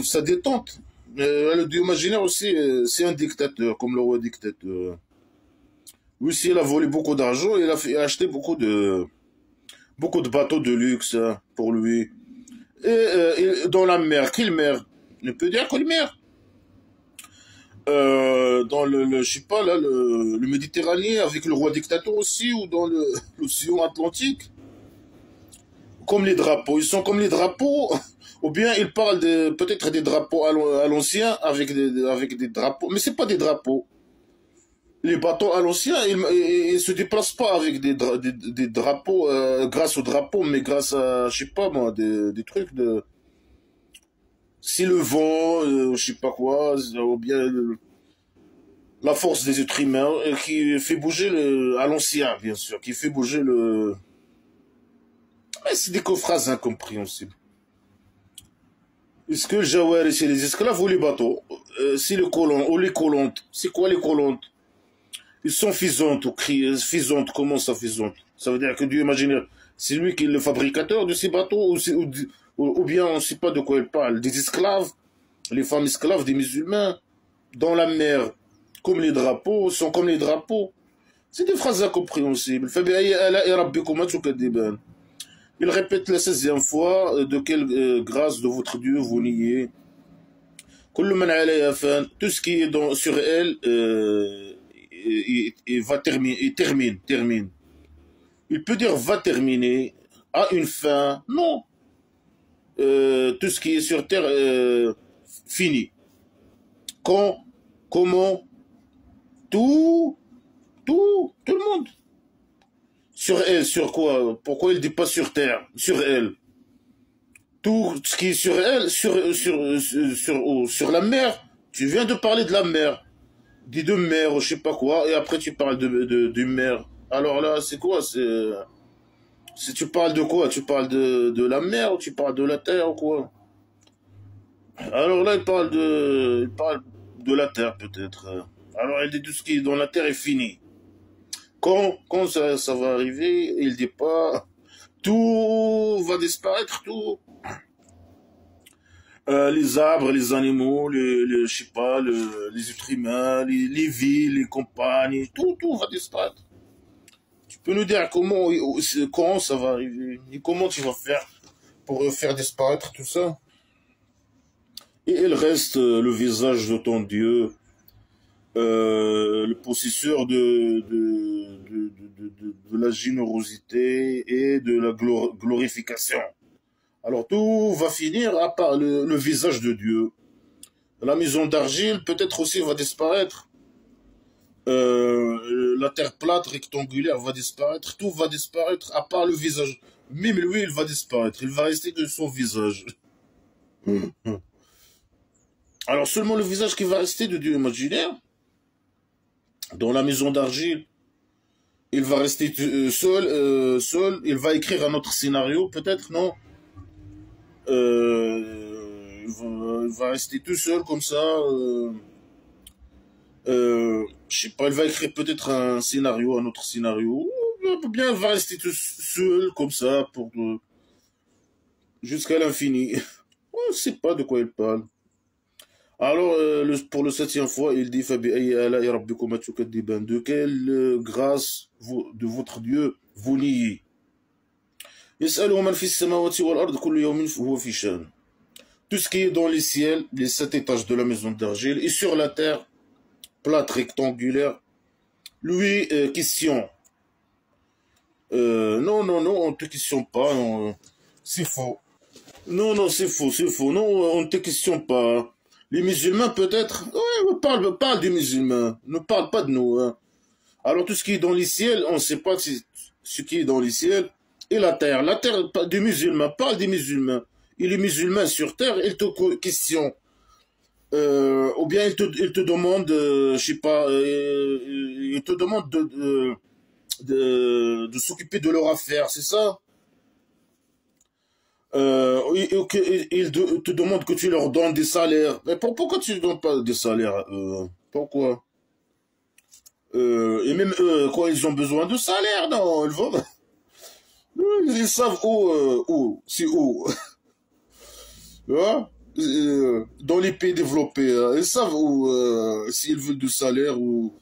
sa détente. Le dieu imaginaire aussi, c'est un dictateur, comme le roi dictateur. Lui aussi, il a volé beaucoup d'argent et il a acheté beaucoup de bateaux de luxe pour lui. Et dans la mer, quelle mer? On peut dire quelle mer? Dans je sais pas, là, le Méditerranée, avec le roi dictateur aussi, ou dans l'océan Atlantique. Comme les drapeaux, ils sont comme les drapeaux, ou bien ils parlent peut-être des drapeaux à l'ancien avec des drapeaux, mais c'est pas des drapeaux. Les bateaux à l'ancien, ils se déplacent pas avec des drapeaux, grâce aux drapeaux, mais grâce à, je sais pas moi, des trucs de, si le vent, je sais pas quoi, ou bien la force des êtres humains, qui fait bouger à l'ancien, bien sûr, qui fait bouger mais c'est des phrases incompréhensibles. Est-ce que le Jawari, c'est les esclaves ou les bateaux? C'est les colons ou les colontes. C'est quoi les colontes? Ils sont fisantes ou fisantes. Comment ça fisante? Ça veut dire que Dieu imaginaire, c'est lui qui est le fabricateur de ces bateaux ou bien on ne sait pas de quoi il parle. Des esclaves, les femmes esclaves des musulmans, dans la mer, comme les drapeaux, sont comme les drapeaux. C'est des phrases incompréhensibles. Il répète la 16e fois de quelle grâce de votre Dieu vous niez. Tout ce qui est sur elle il va termine. Il peut dire va terminer, a une fin. Non. Tout ce qui est sur terre fini. Quand, comment, tout le monde. Sur elle, sur quoi? Pourquoi il dit pas sur terre? Sur elle. Tout ce qui est sur elle, sur la mer. Tu viens de parler de la mer. Dis de mer, ou je sais pas quoi, et après tu parles de mer. Alors là, c'est quoi? Si tu parles de quoi? Tu parles de la mer ou tu parles de la terre ou quoi? Alors là, il parle de la terre peut-être. Alors il dit tout ce qui est dans la terre est fini. Quand ça va arriver, il dit pas tout va disparaître, tout. Les arbres, les animaux, je sais pas, les êtres humains, les villes, les campagnes, tout va disparaître. Tu peux nous dire quand ça va arriver et comment tu vas faire pour faire disparaître tout ça? Et il reste le visage de ton Dieu, le possesseur de la générosité et de la glorification. Alors tout va finir à part le visage de Dieu. La maison d'argile peut-être aussi va disparaître. La terre plate rectangulaire va disparaître. Tout va disparaître à part le visage. Même lui, il va disparaître. Il va rester que son visage. Alors seulement le visage qui va rester de Dieu imaginaire, dans la maison d'argile, il va rester seul. Il va écrire un autre scénario, peut-être, non? Il va rester tout seul comme ça. Je sais pas, il va écrire peut-être un autre scénario. Ou bien il va rester tout seul comme ça jusqu'à l'infini. On ne sait pas de quoi il parle. Alors, pour le 7e fois, il dit de quelle grâce de votre Dieu vous niez. Tout ce qui est dans les ciels, les 7 étages de la maison d'argile, et sur la terre, plate rectangulaire, lui, question. Non, on ne te questionne pas, c'est faux. Non, c'est faux. Non, on ne te questionne pas. Les musulmans, peut-être, ouais, parle des musulmans, ne parle pas de nous. Hein. Alors, tout ce qui est dans les ciels, on ne sait pas ce qui est dans les ciels, et la terre des musulmans, parle des musulmans. Et les musulmans sur terre, ils te questionnent. Ou bien il te demande, je sais pas, il te demande de s'occuper de leur affaire, c'est ça? Te demandent que tu leur donnes des salaires. Mais pourquoi tu ne donnes pas des salaires? Pourquoi? Et même eux, quand ils ont besoin de salaire, non, ils vont, ils savent où, c'est où. Tu vois? Dans les pays développés, ils savent où, s'ils veulent du salaire ou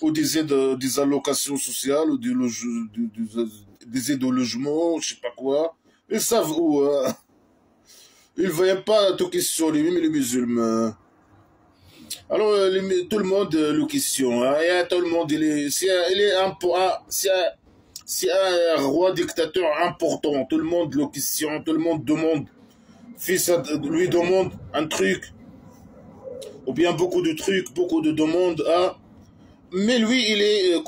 des aides, des allocations sociales ou des aides au logement, je sais pas quoi. Ils savent où. Ils ne voyaient pas te questionner, même les musulmans. Alors, tout le monde le questionne. Hein, et tout le monde, si un roi dictateur important, tout le monde le questionne, tout le monde demande, lui demande un truc, ou bien beaucoup de trucs, beaucoup de demandes. Hein. Mais lui, il est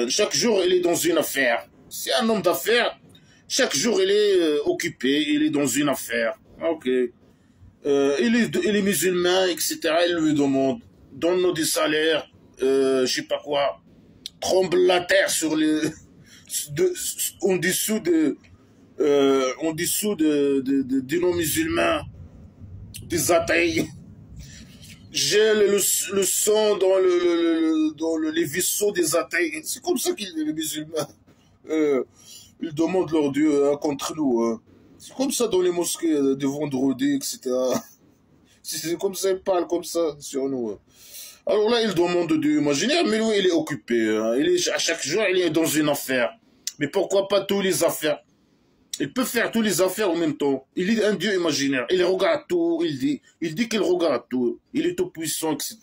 chaque jour, il est dans une affaire. C'est un homme d'affaires. Chaque jour, il est occupé, il est dans une affaire. Ok. Il est musulman, etc. Il lui demande, donne-nous des salaires, je sais pas quoi, tremble la terre sur les, de, en dessous de nos musulmans, des athées, gèle le sang dans les vaisseaux des athées. C'est comme ça qu'il les musulmans. Ils demandent leur Dieu hein, contre nous. Hein. C'est comme ça dans les mosquées de vendredi, etc. C'est comme ça, ils parlent comme ça sur nous. Hein. Alors là, il demande Dieu imaginaire, mais lui, il est occupé. Hein. À chaque jour, il est dans une affaire. Mais pourquoi pas tous les affaires? Il peut faire tous les affaires en même temps. Il est un Dieu imaginaire. Il regarde tout, il dit qu'il regarde tout. Il est tout puissant, etc.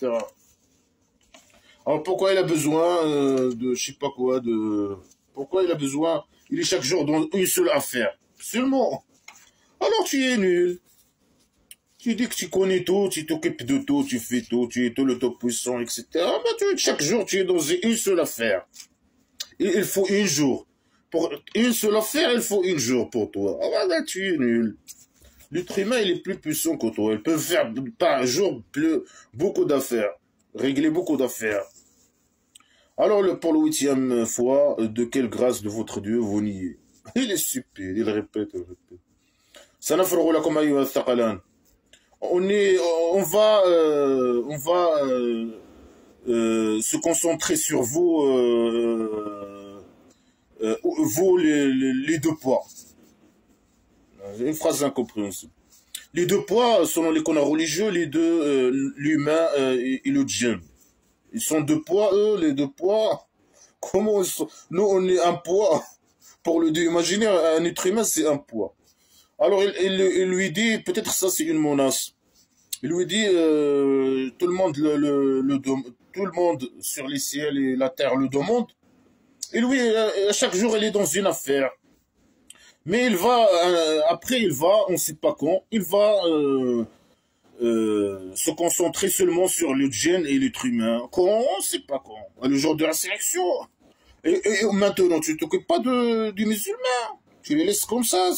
Alors pourquoi il a besoin de, je sais pas quoi, pourquoi il a besoin, il est chaque jour dans une seule affaire. Seulement. Alors tu es nul. Tu dis que tu connais tout, tu t'occupes de tout, tu fais tout, tu es tout le top puissant, etc. Mais chaque jour, tu es dans une seule affaire. Et il faut un jour. Pour une seule affaire, il faut un jour pour toi. Ah ben là, tu es nul. L'être humain, il est plus puissant que toi. Il peut faire par jour beaucoup d'affaires. Régler beaucoup d'affaires. Alors, pour le 8e fois, de quelle grâce de votre Dieu vous niez? Il est stupide, il répète, il répète. سنفرغ لكم أيها الثقلان. On va se concentrer sur vous, vous les deux poids. Une phrase incompréhensible. Les deux poids, selon les canons religieux, les deux, l'humain et le djinn. Ils sont deux poids, eux, les deux poids. Comment ils sont? Nous, on est un poids. Pour le Dieu imaginaire, un être humain, c'est un poids. Alors, il lui dit, peut-être ça, c'est une menace. Il lui dit, tout le monde sur les ciels et la terre le demande. Et lui, chaque jour, il est dans une affaire. Mais il va, après, on ne sait pas quand, il va se concentrer seulement sur le djinn et l'être humain. Quand, on ne sait pas quand. Le jour de la sélection. Et maintenant, tu ne t'occupes pas du musulman. Tu les laisses comme ça,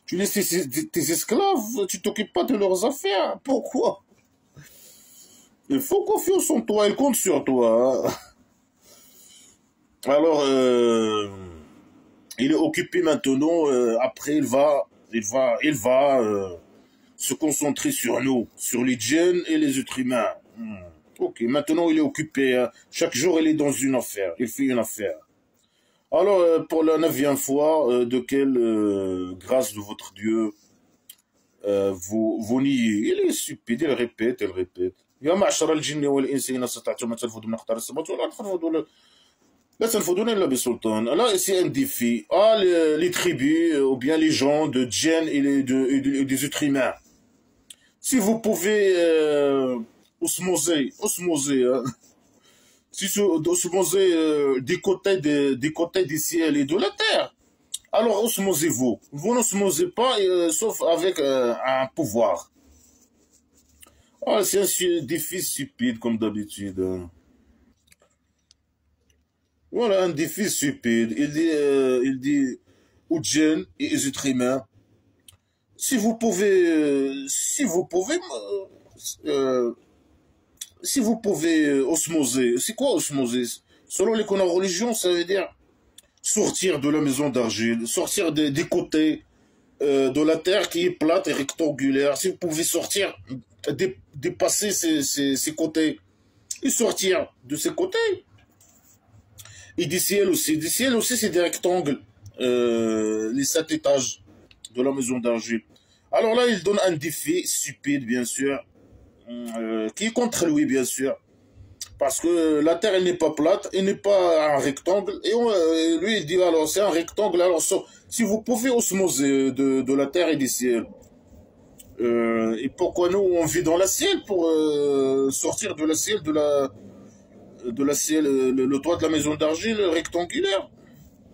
tu laisses tes esclaves, tu t'occupes pas de leurs affaires. Pourquoi? Il faut confiance en toi, il compte sur toi. Hein. Alors, il est occupé maintenant. Après, il va se concentrer sur nous, sur les djinns et les êtres humains. Ok, maintenant il est occupé. Hein. Chaque jour, il est dans une affaire. Il fait une affaire. Alors, pour la 9e fois, de quelle grâce de votre Dieu vous niez? Il est stupide, il répète, il répète. يا معشر الجن والإنس إن استطعتم أن تنفذوا من أقطار السماوات والأرض لا تنفذون إلا بسلطان. Là, c'est un défi. Ah, les tribus, ou bien les gens de djinns et des êtres humains. Si vous pouvez osmoser, hein. Si osmoser des côtés des ciels et de la terre, alors osmosez-vous. Vous n'osmosez pas, sauf avec un pouvoir. Ah, c'est un défi stupide, comme d'habitude. Hein. Voilà, un défi stupide. Il dit aux djinns et aux êtres humains, si vous pouvez, euh, si vous pouvez osmoser, c'est quoi osmoser? Selon les religion, ça veut dire sortir de la maison d'argile, sortir des côtés de la terre qui est plate et rectangulaire. Si vous pouvez sortir, dépasser ces côtés et sortir de ces côtés. Et des ciels aussi. Des ciels aussi, c'est des rectangles, les 7 étages de la maison d'argile. Alors là, il donne un défi stupide, bien sûr, qui est contre lui, bien sûr. Parce que la Terre, elle n'est pas plate, elle n'est pas un rectangle. Et lui, il dit, alors, c'est un rectangle. Alors, si vous pouvez osmoser de la Terre et du ciel, et pourquoi nous, on vit dans la ciel pour sortir de la ciel, de la ciel, le toit de la maison d'argile rectangulaire?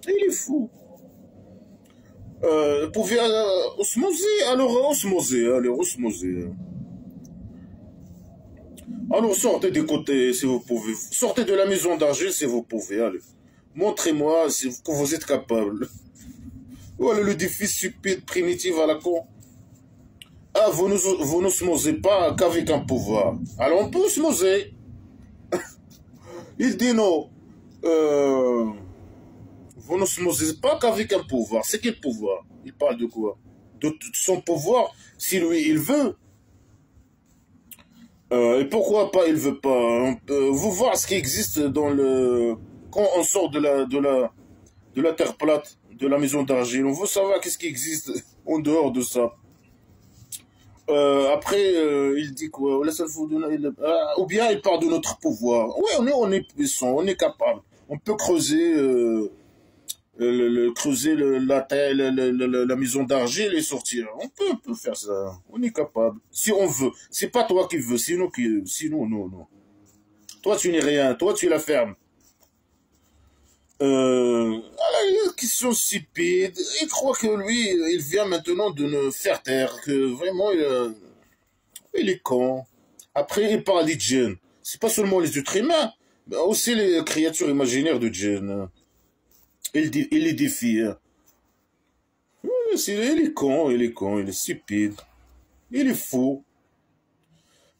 Il est fou. Vous pouvez osmoser, alors osmoser, allez, osmoser. Alors sortez des côtés si vous pouvez. Sortez de la maison d'argile si vous pouvez. Allez. Montrez-moi que vous êtes capable. Voilà le défi stupide, primitif à la con. Ah, vous n'osmosez pas qu'avec un pouvoir. Alors on peut osmoser. Il dit non. Vous n'osmosez pas qu'avec un pouvoir. C'est quel pouvoir? Il parle de quoi? De son pouvoir, si lui il veut. Et pourquoi pas il veut pas? Vous voir ce qui existe dans le... Quand on sort de la terre plate, de la maison d'argile, on veut savoir qu'est-ce qui existe en dehors de ça. Après, il dit quoi? Ou bien il parle de notre pouvoir. Oui, on est puissant, on est capable. On peut creuser, la maison d'argile et sortir. On peut faire ça. On est capable. Si on veut. C'est pas toi qui veux, sinon, non, non. Toi, tu n'es rien. Toi, tu la fermes. Une question stupide. Il croit que lui, il vient maintenant de nous faire taire. Que vraiment, il est con. Après, il parle des djinns. C'est pas seulement les êtres humains, mais aussi les créatures imaginaires de djinns. Il les défie. Hein. Il est con, il est con, il est stupide. Il est fou.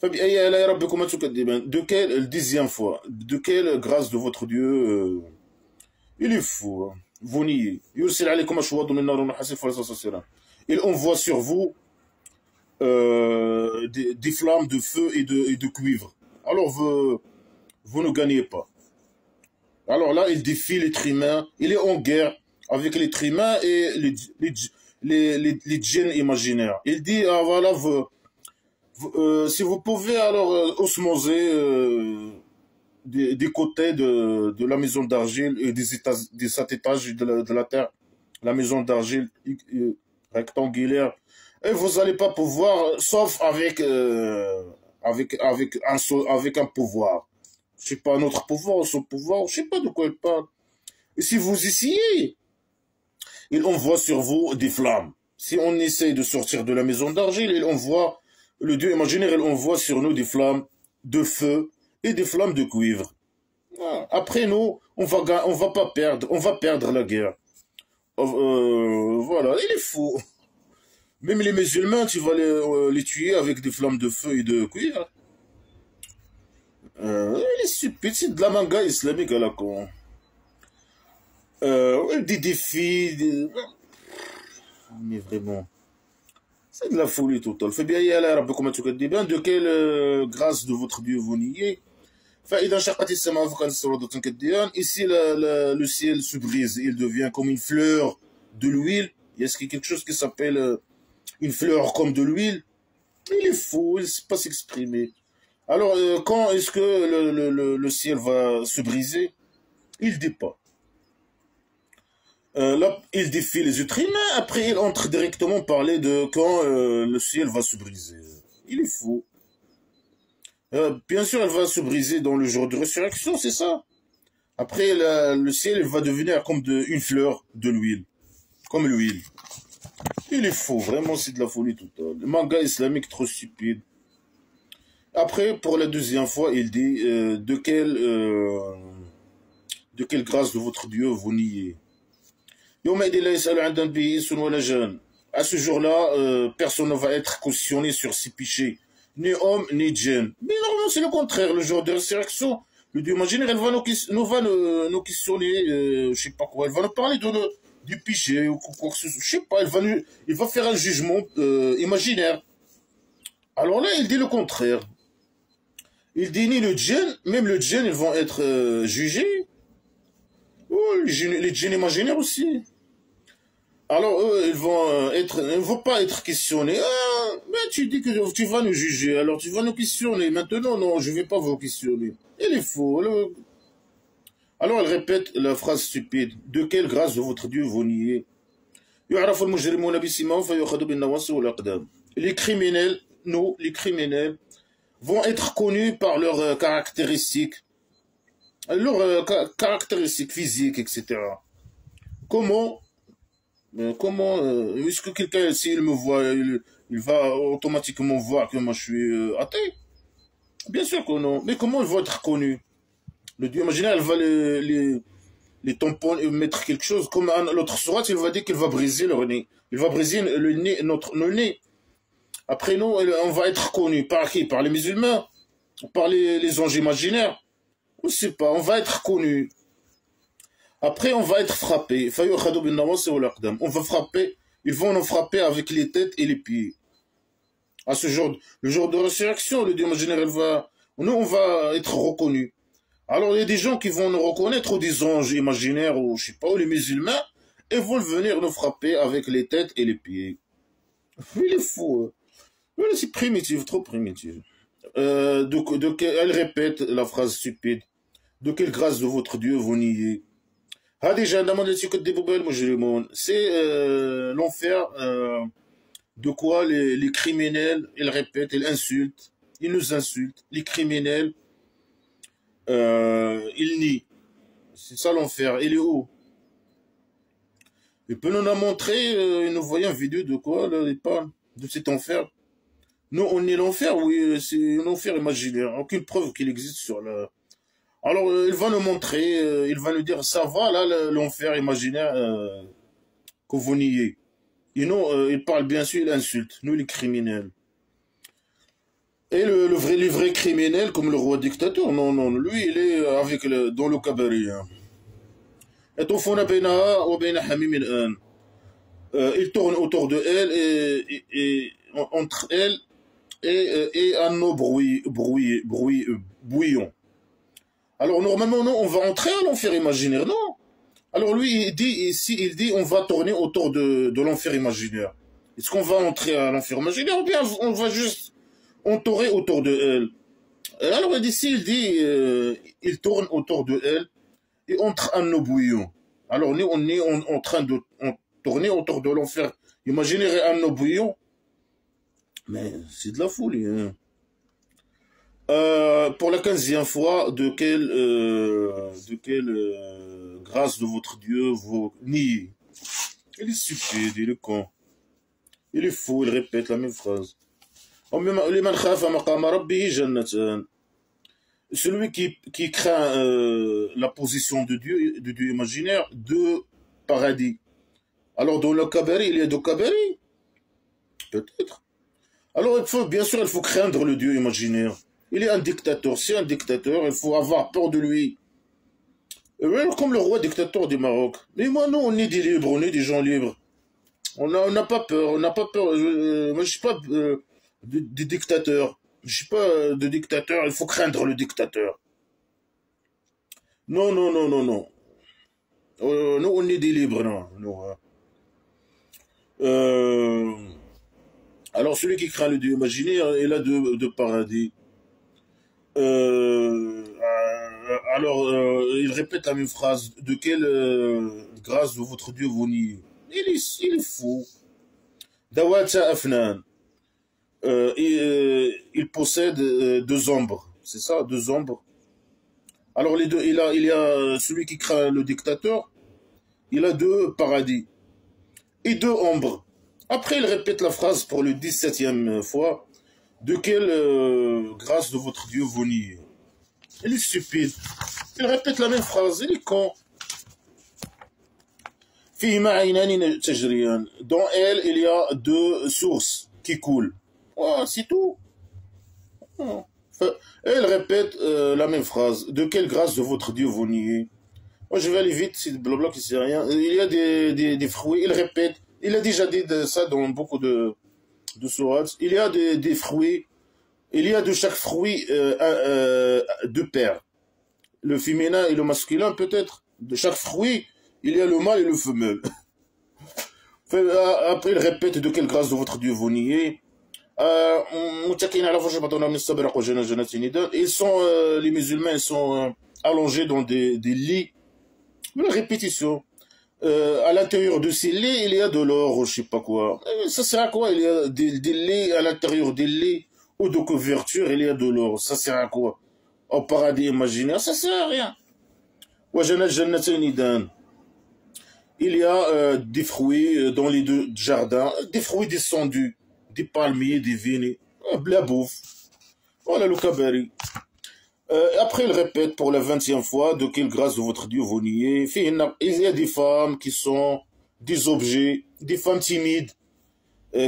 De quelle, dixième fois, de quelle grâce de votre Dieu, il est fou. Hein. Vous niez. Il envoie sur vous des flammes de feu et de cuivre. Alors vous ne gagnez pas. Alors là, il défie l'être humain. Il est en guerre avec l'être humain et les djinns imaginaires. Il dit, ah voilà, si vous pouvez alors osmoser des côtés de la maison d'argile et des 7 étages de la terre, la maison d'argile rectangulaire, et vous n'allez pas pouvoir, sauf avec un pouvoir. Je sais pas, notre pouvoir, son pouvoir, je sais pas de quoi il parle. Et si vous essayez, il envoie sur vous des flammes. Si on essaye de sortir de la maison d'argile, le Dieu imaginaire, il envoie sur nous des flammes de feu et des flammes de cuivre. Après nous, on va pas perdre, on va perdre la guerre. Voilà, il est fou. Même les musulmans, tu vas les tuer avec des flammes de feu et de cuivre. Il est stupide, c'est de la manga islamique à la con. Des défis, mais vraiment, c'est de la folie totale. Fait bien, de quelle grâce de votre Dieu vous niez. Ici, le ciel se brise, il devient comme une fleur de l'huile. Il y a quelque chose qui s'appelle une fleur comme de l'huile. Il est fou, il ne sait pas s'exprimer. Alors, quand est-ce que le ciel va se briser? Il ne dit pas. Là, il défie les êtres humains, après il entre directement parler de quand le ciel va se briser. Il est fou. Bien sûr, elle va se briser dans le jour de résurrection, c'est ça. Après, le ciel va devenir comme une fleur de l'huile. Comme l'huile. Il est fou, vraiment, c'est de la folie totale. Le manga islamique trop stupide. Après, pour la deuxième fois, il dit de quelle grâce de votre Dieu vous niez. À ce jour-là, personne ne va être cautionné sur ses péchés. ni homme, ni djinn. Mais normalement, c'est le contraire. Le jour de résurrection, le Dieu imaginaire, elle va nous questionner, je sais pas quoi. Elle va nous parler du péché ou quoi que ce soit. Je sais pas, il va faire un jugement imaginaire. Alors là, il dit le contraire. Il dit ni le djinn, même le djinn, ils vont être jugés. Oh, les djinns imaginaires aussi. Alors eux, ils vont pas être questionnés. Ah, mais tu dis que tu vas nous juger, alors tu vas nous questionner. Maintenant, non, je vais pas vous questionner. Il est faux. Alors elle répète la phrase stupide. De quelle grâce de votre Dieu vous niez? Les criminels, nous, les criminels, vont être connus par leurs caractéristiques physiques, etc. Comment est-ce que quelqu'un, s'il me voit, il va automatiquement voir que moi je suis athée? Bien sûr que non. Mais comment il va être connu? Le Dieu imaginaire, il va les tampons et mettre quelque chose. Comme l'autre sourate, il va dire qu'il va briser leur nez. Il va briser le nez, notre nez. Après nous, on va être connu. Par qui? Par les musulmans? Par les anges imaginaires? On ne sait pas. On va être connu. Après, on va être frappé. On va frapper. Ils vont nous frapper avec les têtes et les pieds. À ce jour, le jour de résurrection, le Dieu imaginaire, nous, on va être reconnus. Alors, il y a des gens qui vont nous reconnaître, ou des anges imaginaires, ou je sais pas, ou les musulmans, et vont venir nous frapper avec les têtes et les pieds. Il est fou. C'est primitif, trop primitif. Elle répète la phrase stupide. De quelle grâce de votre Dieu vous niez? C'est l'enfer de quoi les criminels, ils répètent, ils nous insultent. Les criminels, ils nient. C'est ça l'enfer. Il est où? Il peut nous en montrer, nous voyons une vidéo de quoi, là, il parle de cet enfer. Nous, on est l'enfer, oui, c'est un enfer imaginaire. Aucune preuve qu'il existe sur la... Alors, il va nous montrer, il va nous dire, ça va, là, l'enfer imaginaire que vous niez. Et nous, il parle bien sûr, il insulte, nous les criminels. Et les vrais criminels, comme le roi dictateur, non, non, lui, il est dans le cabaret. Hein. Il tourne autour de elle et entre elle et un eau bouillon. Alors normalement, non, on va entrer à l'enfer imaginaire, non. Alors lui, il dit, on va tourner autour de l'enfer imaginaire. Est-ce qu'on va entrer à l'enfer imaginaire ou bien on va juste entourer autour de elle? Alors ici, il tourne autour de elle et entre un eau bouillon. Alors nous, on est en train de tourner autour de l'enfer imaginaire et un eau bouillon. Mais c'est de la folie, hein. Pour la 15e fois, de quelle grâce de votre Dieu vous niez? Il est stupide, il est con. Il est fou, il répète la même phrase. Celui qui craint la position de Dieu imaginaire, deux paradis. Alors dans le cabaret, il y a deux cabarets? Peut-être. Alors bien sûr, il faut craindre le Dieu imaginaire. Il est un dictateur. C'est un dictateur, il faut avoir peur de lui. Comme le roi dictateur du Maroc. Mais moi, nous, on est des libres, on est des gens libres. On n'a pas peur, on n'a pas peur. Moi, je suis pas de dictateur. Je suis pas de dictateur, il faut craindre le dictateur. Non, non, non, non, non. Nous, on est des libres, non. Nous, hein. Alors, celui qui craint le Dieu imaginaire, il a deux paradis. Il répète la même phrase. De quelle grâce de votre Dieu vous niez? Il est fou. Dawata Afnan. Il possède deux ombres. C'est ça, deux ombres. Alors, les deux, il y a celui qui craint le dictateur. Il a deux paradis. Et deux ombres. Après, il répète la phrase pour le 17e fois. De quelle grâce de votre Dieu vous niez? Il est stupide. Il répète la même phrase. Il est con. Dans elle, il y a deux sources qui coulent. Oh, c'est tout. Non. Et elle répète la même phrase. De quelle grâce de votre Dieu vous niez? Moi, je vais aller vite, c'est blabla qui sait rien. Il y a des fruits, il répète. Il a déjà dit ça dans beaucoup de sourates. Il y a des fruits. Il y a de chaque fruit deux paires. Le féminin et le masculin, peut-être. De chaque fruit, il y a le mâle et le femelle. Après, il répète de quelle grâce de votre Dieu vous niez. Ils sont, les musulmans, ils sont allongés dans des lits. Une répétition. À l'intérieur de ces lits, il y a de l'or, je sais pas quoi. Ça sert à quoi? Il y a des lits, à l'intérieur des lits, ou de couverture, il y a de l'or. Ça sert à quoi? Au paradis imaginaire, ça sert à rien. Il y a des fruits dans les deux jardins, des fruits descendus, des palmiers, des vignes, la bouffe. Voilà le kabari. Après, il répète pour la 20e fois de quelle grâce de votre Dieu vous niez. Il y a des femmes qui sont des objets, des femmes timides,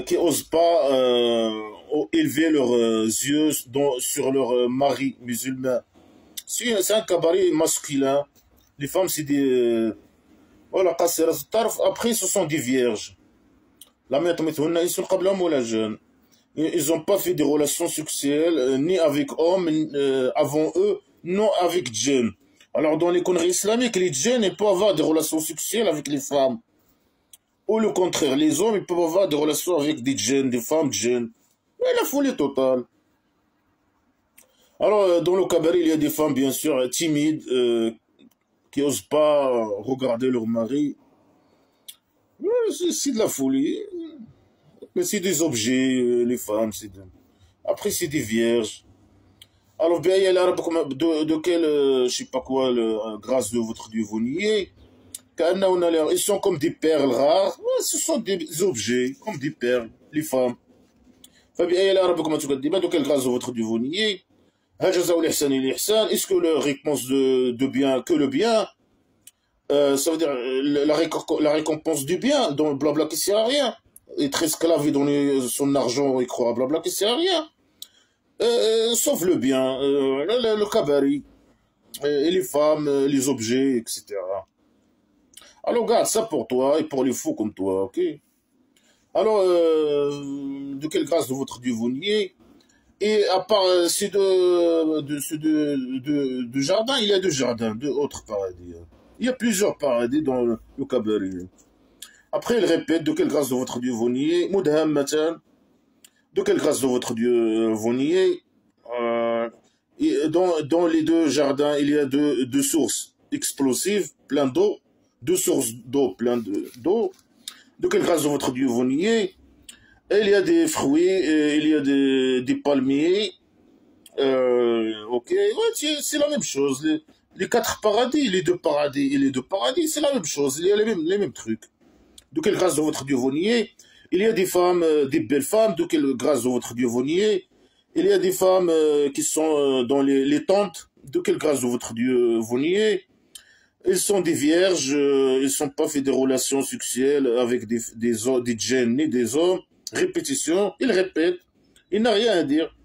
qui n'osent pas élever leurs yeux sur leur mari musulman. C'est un cabaret masculin. Les femmes, c'est des... voilà, après, ce sont des vierges. Ils n'ont pas fait des relations sexuelles, ni avec hommes avant eux, non avec djinns. Alors, dans les conneries islamiques, les djinns ne peuvent avoir des relations sexuelles avec les femmes. Ou le contraire, les hommes ils peuvent avoir des relations avec des djinns, des femmes djinns. Mais la folie totale. Alors, dans le cabaret, il y a des femmes, bien sûr, timides, qui n'osent pas regarder leur mari. C'est de la folie. Mais c'est des objets, les femmes. Après, c'est des vierges. Alors, bien, il y a l'arabe de quelle, je sais pas quoi, grâce de votre Dieu vous niez. Ils sont comme des perles rares. Ouais, ce sont des objets, comme des perles, les femmes. Bien, il y a l'arabe de quelle grâce de votre Dieu vous niez. Est-ce que la réponse de bien, que le bien, ça veut dire la récompense du bien, dans le blabla qui sert à rien. Être esclave et donner son argent et croire blabla qui sert à rien. Sauf le bien, le kabari, et les femmes, les objets, etc. Alors garde ça pour toi et pour les fous comme toi, ok? Alors, de quelle grâce de votre Dieu vous niez? Et à part ces deux jardins, il y a deux jardins, deux autres paradis. Il y a plusieurs paradis dans le kabari. Après, il répète de quelle grâce de votre Dieu vous niez. Mudhammatan. De quelle grâce de votre Dieu vous niez. Dans les deux jardins, il y a deux sources explosives, plein d'eau. Deux sources d'eau, plein d'eau. De quelle grâce de votre Dieu vous niez. Et il y a des fruits, il y a des palmiers. Ok, ouais, c'est la même chose. Les quatre paradis, les deux paradis et les deux paradis, c'est la même chose. Il y a les mêmes trucs. De quelle grâce de votre Dieu vous niez. Il y a des femmes, des belles femmes, de quelle grâce de votre Dieu vous niez. Il y a des femmes qui sont dans les tentes, de quelle grâce de votre Dieu vous niez. Ils sont des vierges, ils ne sont pas fait des relations sexuelles avec des djinns ni des hommes. Répétition, il répète, il n'a rien à dire.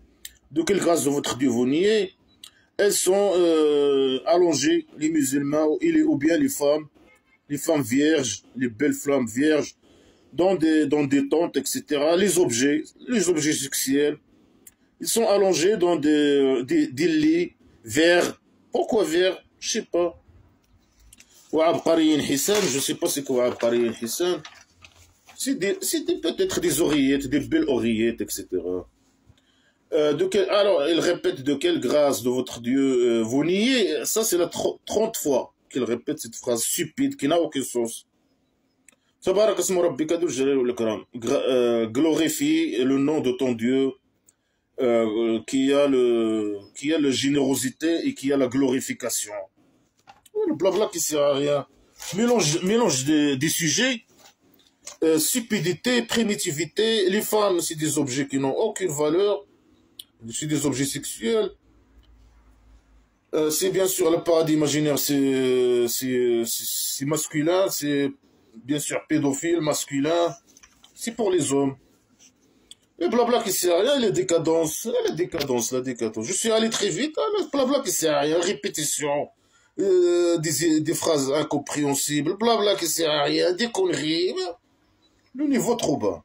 De quelle grâce de votre Dieu vous niez. Elles sont allongées, les musulmans, ou bien les femmes vierges, les belles femmes vierges, dans des tentes, etc. Les objets sexuels, ils sont allongés dans des lits verts. Pourquoi verts? Je sais pas. Je sais pas c'est quoi Abqariyin Hissan. C'est peut-être des oreillettes, des belles oreillettes, etc. Alors, il répète de quelle grâce de votre Dieu vous niez. Ça, c'est la 30 fois qu'il répète cette phrase stupide qui n'a aucun sens. Glorifie le nom de ton Dieu qui a la générosité et qui a la glorification. Le blabla qui sert à rien. Mélange des sujets. Stupidité, primitivité. Les femmes, c'est des objets qui n'ont aucune valeur. C'est des objets sexuels. C'est bien sûr le paradis imaginaire, c'est masculin, c'est bien sûr pédophile, masculin. C'est pour les hommes. Le blabla qui sert à rien, la décadence, la décadence, la décadence. Je suis allé très vite, hein, le blabla qui sert à rien, répétition, des phrases incompréhensibles, blabla qui sert à rien, des conneries. Le niveau trop bas.